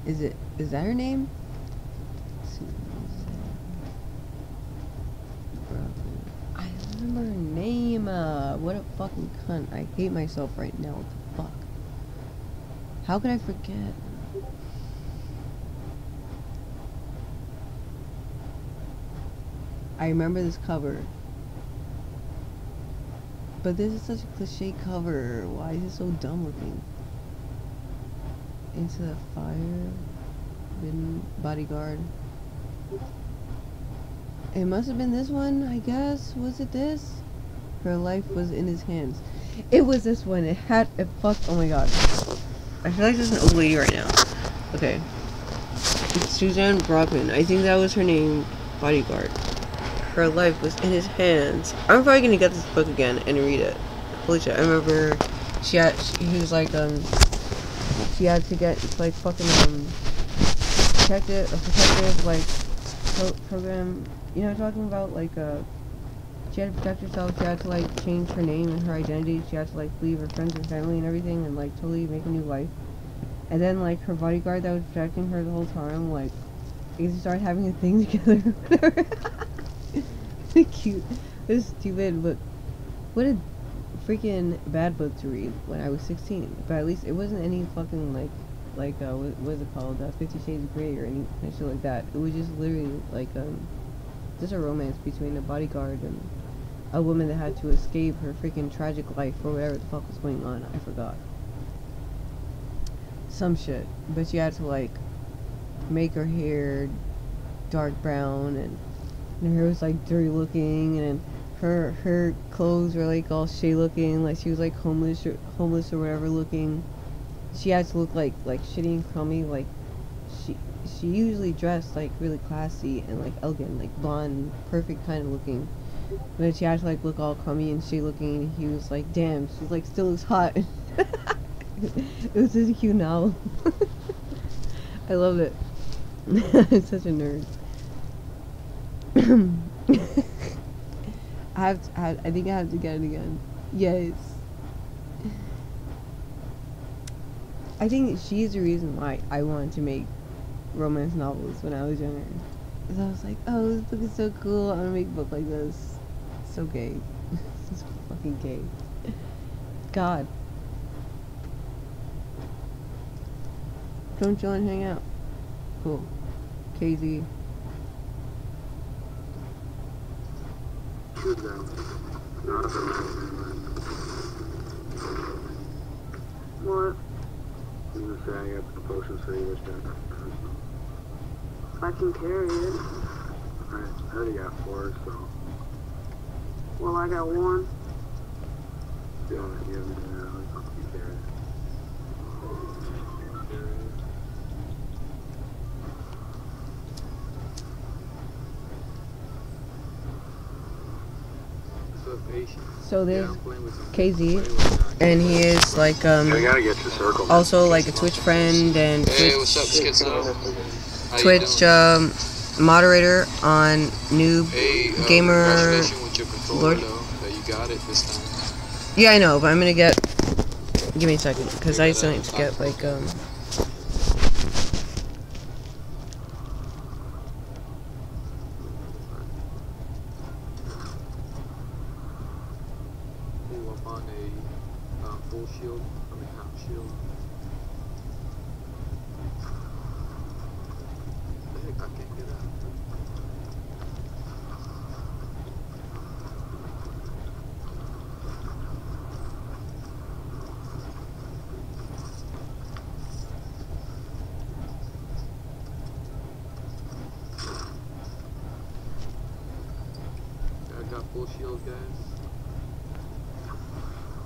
Is that her name? I remember her name. What a fucking cunt. I hate myself right now. What the fuck? How could I forget? I remember this cover. But this is such a cliche cover. Why is it so dumb looking? Into the fire. Been bodyguard. It must have been this one, I guess. Was it this? Her life was in his hands. It was this one. It had it fucked. Oh my god. I feel like there's an old lady right now. Okay. It's Suzanne Brockman. I think that was her name. Bodyguard. Her life was in his hands. I'm probably gonna get this book again and read it. Holy shit! I remember he was like she had to get like fucking protective like program. You know what I'm talking about? Like she had to protect herself. She had to like change her name and her identity. She had to like leave her friends and family and everything and like totally make a new life. And then like her bodyguard that was protecting her the whole time, like they started having a thing together. Cute. It was stupid, but what a freaking bad book to read when I was 16. But at least it wasn't any fucking what is it called? 50 Shades of Grey or any shit like that. It was just literally like just a romance between a bodyguard and a woman that had to escape her freaking tragic life or whatever the fuck was going on. I forgot. Some shit. But she had to like make her hair dark brown and her hair was like dirty looking, and her clothes were like all shady looking, like she was like homeless or whatever looking. She had to look like shitty and crummy. Like she usually dressed like really classy and like elegant, like blonde, perfect kind of looking. But then she had to like look all crummy and shady looking. And he was like, damn, she like still looks hot. It was such a cute novel. I loved it. I'm such a nerd. I think I have to get it again. Yes. I think she's the reason why I wanted to make romance novels when I was younger. Because I was like, oh, this book is so cool. I'm gonna make a book like this. So gay. So fucking gay. God. Don't you want to hang out? Cool. KZ. What? You were saying up the potion so you wish that. I can carry it. I already got 4, so. Well, I got 1. You want to give me that? You carry it. So there's KZ, and he is like also like a Twitch friend and Twitch moderator on Noob Gamer Lord. Yeah, I know, but I'm gonna get. Give me a second, because I still need to get like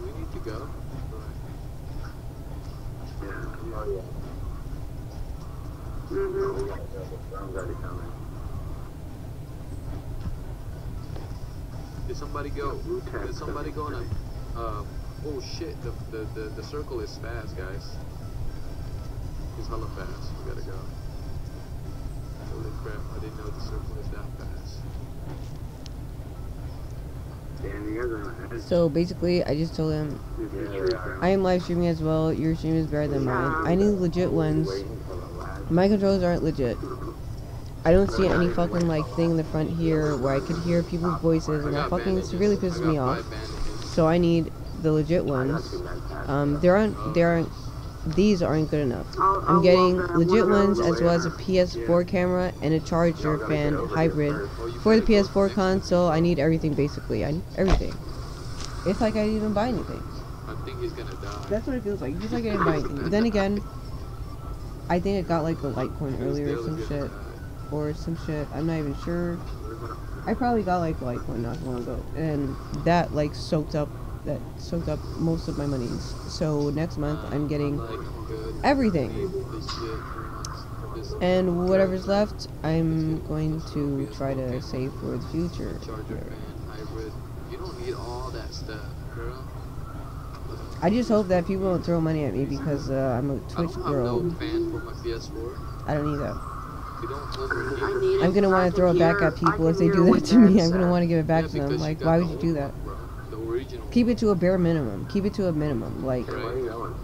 we need to go. Yeah. Oh, yeah. Mm-hmm. We gotta go. The storm's already coming. Did somebody go? Blue Did somebody go on a? Oh shit! The circle is fast, guys. It's hella fast. We gotta go. Holy crap! I didn't know the circle is that fast. Damn, you guys are on edge. So basically, I just told him Yeah, I am live streaming as well. Your stream is better than mine. I need legit ones. waiting for the last. My controls aren't legit. I don't see any fucking like thing in the front here where I could hear people's voices, and that fucking severely pisses me off. So I need the legit ones. These aren't good enough. I'm getting legit ones as well as a PS4 camera and a charger fan hybrid for the PS4 console. I need everything basically. I need everything. It's like I didn't even buy anything. I think he's gonna die. That's what it feels like. It feels like I didn't buy anything. But then again, I think I got like a Litecoin earlier or some shit. Or some shit. I'm not even sure. I probably got like Litecoin not too long ago. And that like soaked up most of my monies. So next month I'm getting everything. And whatever's left, I'm going to try to save for the future. Charger fan, hybrid. You don't need all that stuff, girl. I just hope that people don't throw money at me because I'm a Twitch girl. I'm no fan for my PS4. I don't need that. You don't overheat. I need it. I'm gonna want to throw it back at people if they do that to me. I'm gonna want to give it back to them. because Like, you why got would you the do old that? one, bro. The original. Keep it to a bare minimum. Keep it to a minimum. Like, Where are you going?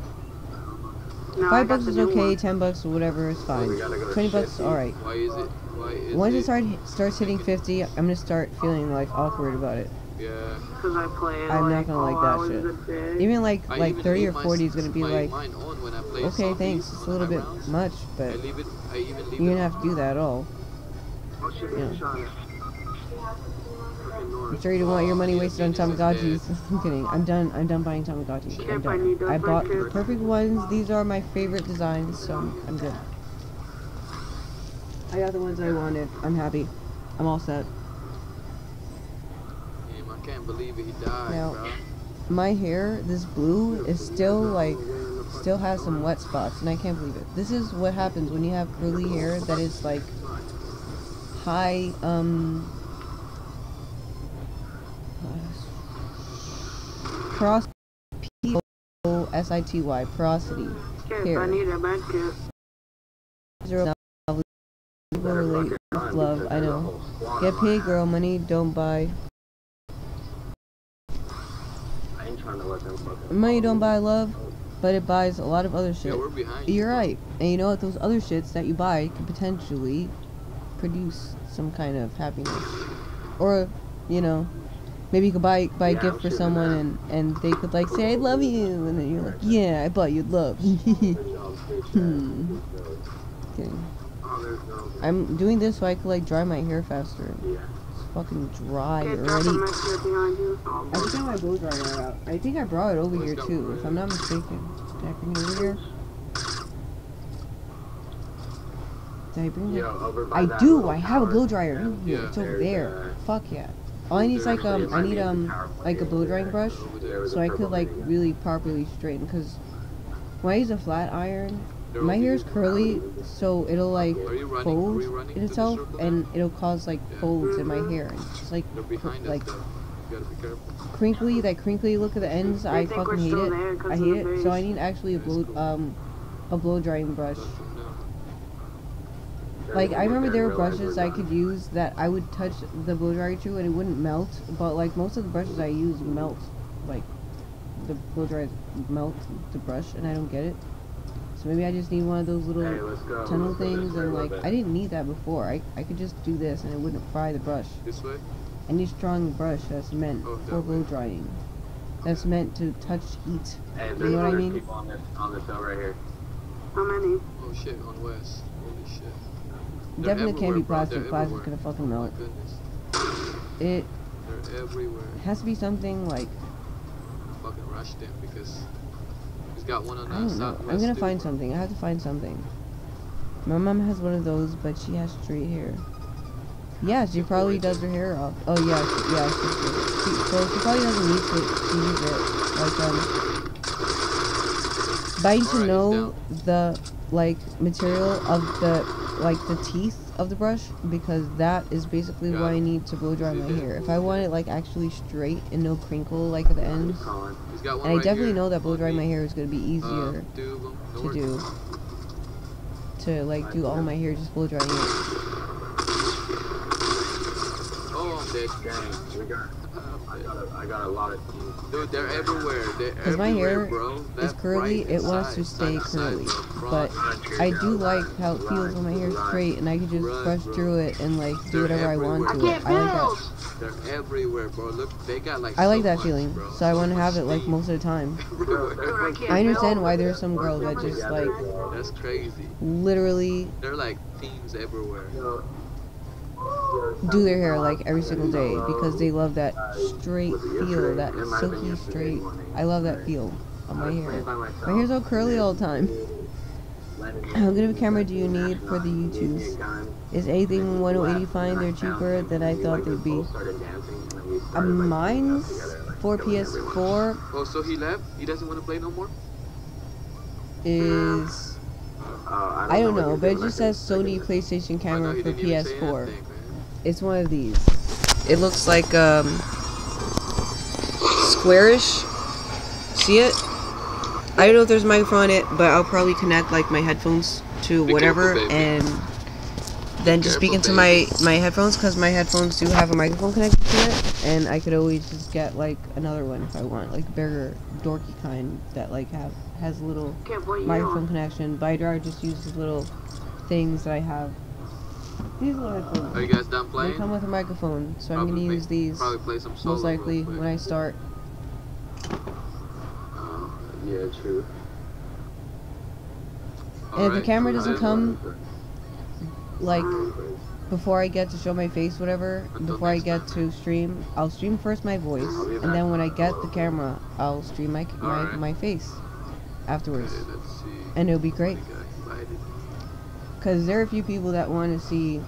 No, I got $5 the is new okay, one. $10 or whatever is fine. We gotta go to 20 bucks, Sheffield. alright. Why is it? Why is Once it? it starts hitting 50, I'm gonna start feeling like awkward about it. Yeah. Because I play I'm not like gonna all like that hours shit. a day. Even like I 30 or leave 40 is gonna be like, mine on when I play okay, zombies thanks, it's a on little high bit rounds. much, but I even leave you it don't have to do that at all. Oh shit, Yeah. shot it. I'm sure you don't want your money Yeah, wasted on Phoenix is Tamagotchis. I'm kidding. I'm done buying Tamagotchis. I'm If I need done. those I bought the records. perfect ones. These are my favorite designs, so I'm good. I got the ones I wanted. I'm happy. I'm all set. Damn, I can't believe it. He died, Now- bro. My hair, this blue, is still has some wet spots, and I can't believe it. This is what happens when you have curly hair that is like high, P-O-S-I-T-Y, porosity. Kip, Here. I need a med kit. Zero people relate with love, I know. Get paid, girl, money, don't buy. I ain't trying to let them fucking. Money don't buy love, but it buys a lot of other Yeah, shit. we're behind you. You're right. And you know what? Those other shits that you buy could potentially produce some kind of happiness. Or, you know, maybe you could buy a Yeah, gift I'm for shooting someone and they could like say, I love you. And then you're like, yeah, I bought you love. Kidding. Oh, there's no. I'm doing this so I could like dry my hair faster. Yeah. It's fucking dry Kip, drop a already. med kit behind you. I think I have my blow dryer out. I think I brought it over here too, if I'm not mistaken. Did I bring it over here? Did I bring it? Yo, over by I that do. little I have a tower. blow dryer in here. Yeah. It's over There's, there. Fuck yeah. All I need is like I need like a blow drying brush Over There there. was a so I purple could like mini. really properly straighten because when I use a flat iron, my hair is curly, so it'll like Are you running? fold Are we running in to the itself circle and now? it'll cause like Yeah. folds in my hair. And it's just like They're behind us, like though. You gotta be careful. crinkly, that crinkly look at the ends. I think we're fucking hate still it. there 'cause I of hate the it. So I base. need actually a blow drying brush. Let them know. Like, I remember there were brushes I could use that I would touch the blow dryer to and it wouldn't melt, but like most of the brushes I use melt. Like, the blow dryers melt the brush and I don't get it. So maybe I just need one of those little Hey, let's go. tunnel Let's go this things way a and little like, bit. I didn't need that before. I could just do this and it wouldn't fry the brush. This way? I need a strong brush that's meant Oh, for that blow way. drying. That's meant to touch heat. Hey, You there's know what I other mean? people on this hill right here. How many? Oh shit, on West. Holy shit. They're Definitely can't be everywhere, bro. plastic. They're Plastic's everywhere. gonna fucking Oh my melt. goodness. It They're everywhere. has to be something like, Fucking rush them because he's got one on I that don't know. southwest. I'm gonna dude. find something. I have to find something. My mom has one of those, but she has straight hair. Yeah, she probably does her hair off. Oh yeah, so she probably doesn't need to use it. Biting to know the like material of the like the teeth of the brush, because that is basically what I need to blow dry my hair. If I want it like actually straight and no crinkle like at the ends, and I definitely know that blow drying my hair is gonna be easier to do. To like do all my hair, just blow drying it. Oh, I'm dead. I got a lot of teeth. Dude, they're everywhere. Because my hair is curly, it wants to stay curly. But I do like how it feels when my hair is straight and I can just brush through it and like do whatever I want to it. I like that. They're everywhere, bro. Look, they got like. I like that feeling, so I want to have it like most of the time. I understand why there's some girls that just like. That's crazy. Literally. They're like themes everywhere. Do their hair like every single day because they love that straight feel, that silky straight. I love that feel on my hair. My hair's all curly all the time. How good of a camera do you need for the YouTubes? Is anything 1080 fine? They're cheaper than I thought they'd be. Mine's for PS4. Oh, so he left? He doesn't want to play no more? Is I don't know, but it just says Sony PlayStation camera for PS4. It's one of these. It looks like squarish. See it? I don't know if there's a microphone on it, but I'll probably connect like my headphones to whatever and then just speak into my headphones, because my headphones do have a microphone connected to it, and I could always just get like another one if I want, like a bigger dorky kind that like has a little microphone connection. But I'd rather just use these little things that I have. These little headphones. Are you guys done playing? They come with a microphone, so I'm gonna use these probably play some solo most likely when I start. Yeah, true. And if the camera doesn't come like before I get to show my face, whatever, before I get to stream, I'll stream first my voice, and then when I get the camera, I'll stream my face afterwards, and it'll be great. Because there are a few people that want to see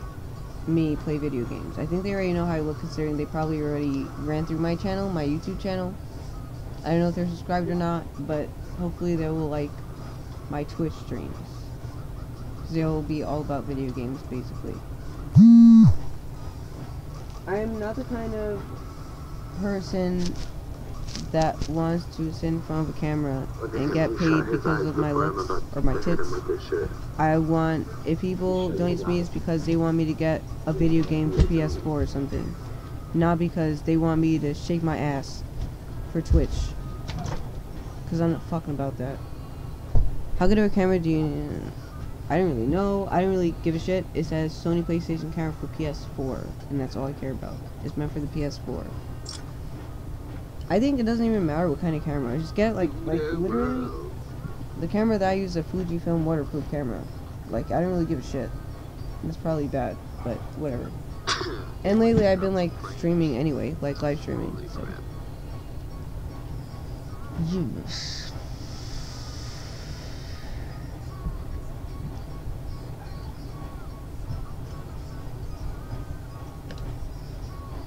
me play video games. I think they already know how I look, considering they probably already ran through my channel, my YouTube channel. I don't know if they're subscribed or not, but hopefully they will like my Twitch streams. They'll be all about video games, basically. I'm not the kind of person that wants to sit in front of a camera and get paid because of my looks or my tits. I want, if people donate to me, it's because they want me to get a video game for PS4 or something. Not because they want me to shake my ass for Twitch. Because I'm not fucking about that. How good of a camera do you need? I don't really know. I don't really give a shit. It says Sony PlayStation camera for PS4, and that's all I care about. It's meant for the PS4. I think it doesn't even matter what kind of camera. I just get like literally the camera that I use, a Fujifilm waterproof camera. Like, I don't really give a shit. It's probably bad, but whatever. And lately I've been like streaming anyway, like live streaming. So. Yes.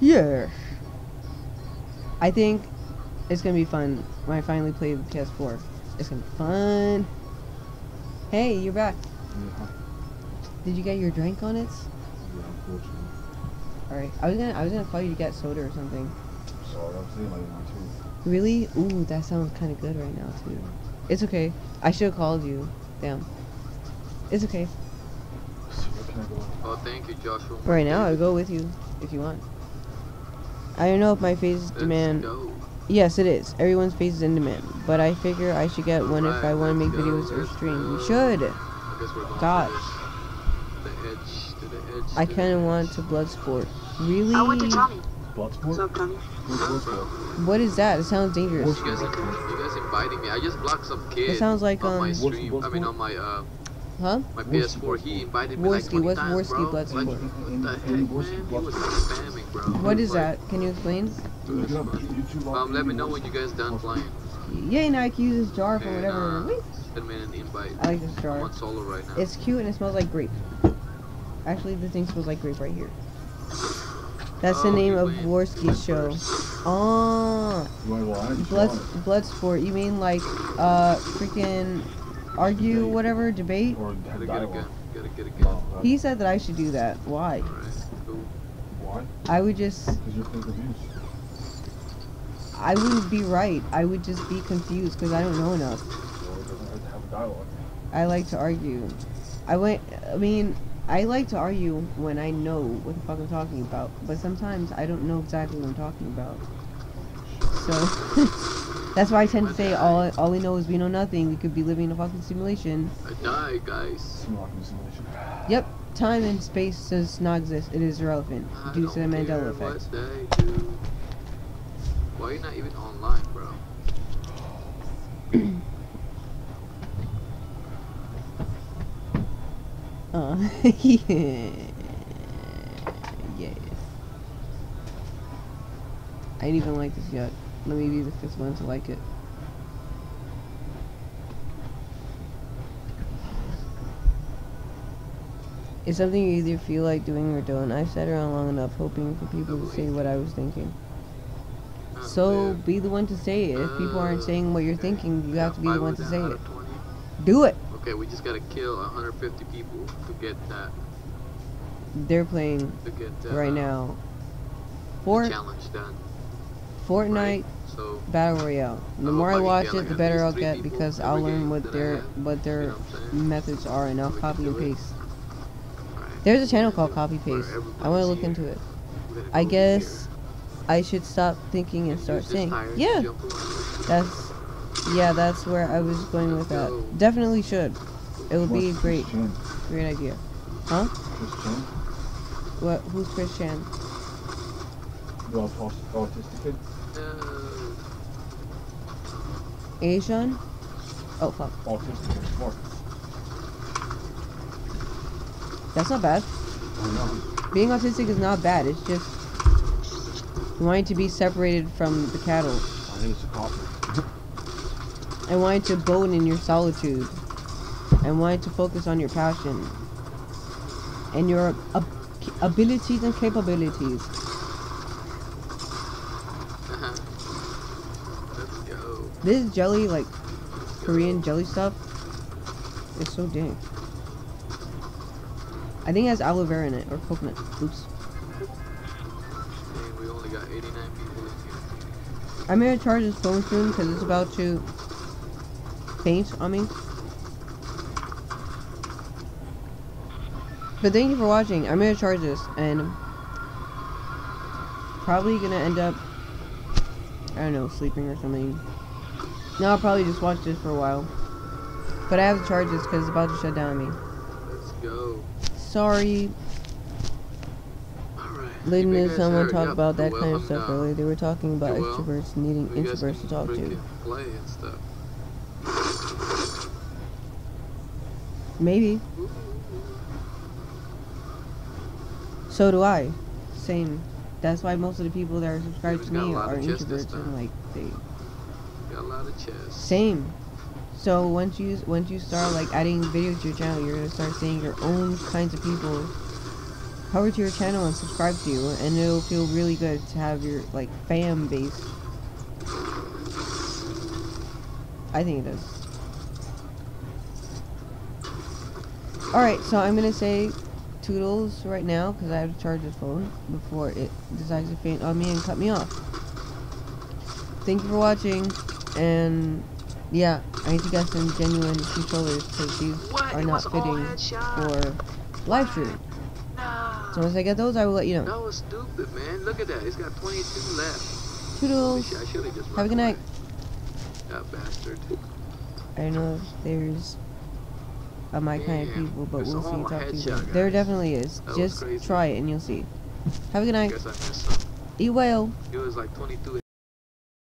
Yeah. I think it's gonna be fun when I finally play the PS4. It's gonna be fun. Hey, you're back. Yeah. Did you get your drink on it? Yeah, unfortunately. Alright. I was gonna call you to get soda or something. Sorry, I'm saying like that too. Really? Ooh, that sounds kinda good right now too. It's okay. I should have called you. Damn. It's okay. So where can I go? Oh, thank you, Joshua. Right now, I'll go with you if you want. I don't know if my face is demand. Yes, it is. Everyone's face is in demand. But I figure I should get one if I want to make videos or stream. You should. Gosh. I kind of want to Bloodsport. Really? I went to Johnny. Bloodsport? What's up, Johnny? What's Bloodsport? What is that? It sounds dangerous. You guys inviting me. I just blocked some kid. It sounds like on my stream. I mean on my huh? my PS4. He invited me like 20 What's times, Worsky bro. Bloodsport? Like, what the heck, man? He was spamming, bro. What is that? Can you explain? Let me know when you guys done playing. Yeah, now I can use this jar for And, whatever. send me an invite. I like this I'm jar. on solo right now. It's cute and it smells like grape. Actually, the thing smells like grape right here. That's the name of Worsky's show. Oh, You want to go on it? You should go on it. blood sport. You mean like freaking argue, Debate. whatever, debate? Or Gotta have get a dialogue. gun. Gotta get a gun. No, that- He said that I should do that. Why? Alright, cool. Why? I would just, Because you're fake abuse. I wouldn't be right. I would just be confused because I don't know enough. So it doesn't hurt to have a dialogue. I like to argue. I like to argue when I know what the fuck I'm talking about, but sometimes I don't know exactly what I'm talking about. So that's why I tend to say all we know is we know nothing. We could be living in a fucking simulation. I die, guys. Simulacrum simulation. Yep, time and space does not exist. It is irrelevant I due to the don't care Mandela effect. what they do. Why are you not even online, bro? Yeah. Yeah. I didn't even like this yet. Let me be the fifth one to like it. It's something you either feel like doing or don't. I've sat around long enough hoping for people to say what I was thinking. So be the one to say it. If people aren't saying what you're thinking, you have to be the one to say it. Do it! Okay, we just gotta kill 150 people to get that. They're playing To get right now. the challenge done. Fortnite Right? So Battle Royale. The I more hope I I watch can get, it, like, the at better least I'll 3 get people because every I'll learn game what that I their have. what their You know what I'm saying? methods are, and I'll We can copy and do it. paste. Alright. There's a channel called Copy Where Paste. I want to everybody's look here. into it. We're gonna I go guess I should stop thinking and here. start Use this saying. tire to Yeah, jump around. that's where I was going with that. Go. Definitely should. It would be a Chris Chan. great idea. Huh? Chris Chan. What? Who's Chris Chan? The autistic kid. Asian? Oh fuck. Autistic and smart. That's not bad. I know. Being autistic is not bad. It's just wanting to be separated from the cattle I think it's a coffee. and wanting to bone in your solitude and wanting to focus on your passion and your abilities and capabilities. Let's go. This jelly, like Korean jelly stuff, is so dang. I think it has aloe vera in it or coconut. Oops. Dang, we only got 89 people in here. I'm gonna charge this phone soon because it's about to faint on me. But thank you for watching. I'm gonna charge this and probably gonna end up, I don't know, sleeping or something. No, I'll probably just watch this for a while. But I have to charge this because it's about to shut down on me. Let's go. Sorry. Alright. Listening You to guys someone hurry talk up. about that Joel, kind of I'm stuff down. earlier. They were talking about Joel, extroverts needing you guys introverts to can talk to. freaking play and stuff. Maybe. So do I. Same. That's why most of the people that are subscribed to Got a me lot are of chess this introverts and time. like they. Got a lot of chess. Same. So once you start like adding videos to your channel, you're gonna start seeing your own kinds of people cover to your channel and subscribe to you, and it'll feel really good to have your like fan base. I think it does. Alright, so I'm gonna say toodles right now because I have to charge this phone before it decides to faint on me and cut me off. Thank you for watching, and yeah, I need to get some genuine controllers because these are not fitting for live streaming. So once I get those, I will let you know. That was stupid, man. Look at that. It's got 22 left. Toodles. I should have just Have a good night. That bastard. I don't know if there's my kind of Damn, people, but it's we'll see. all Talk to you headshot, later. There guys. definitely is. That was Just crazy. try it and you'll see. Have a good I night. guess I missed some. Eat well. It was like 22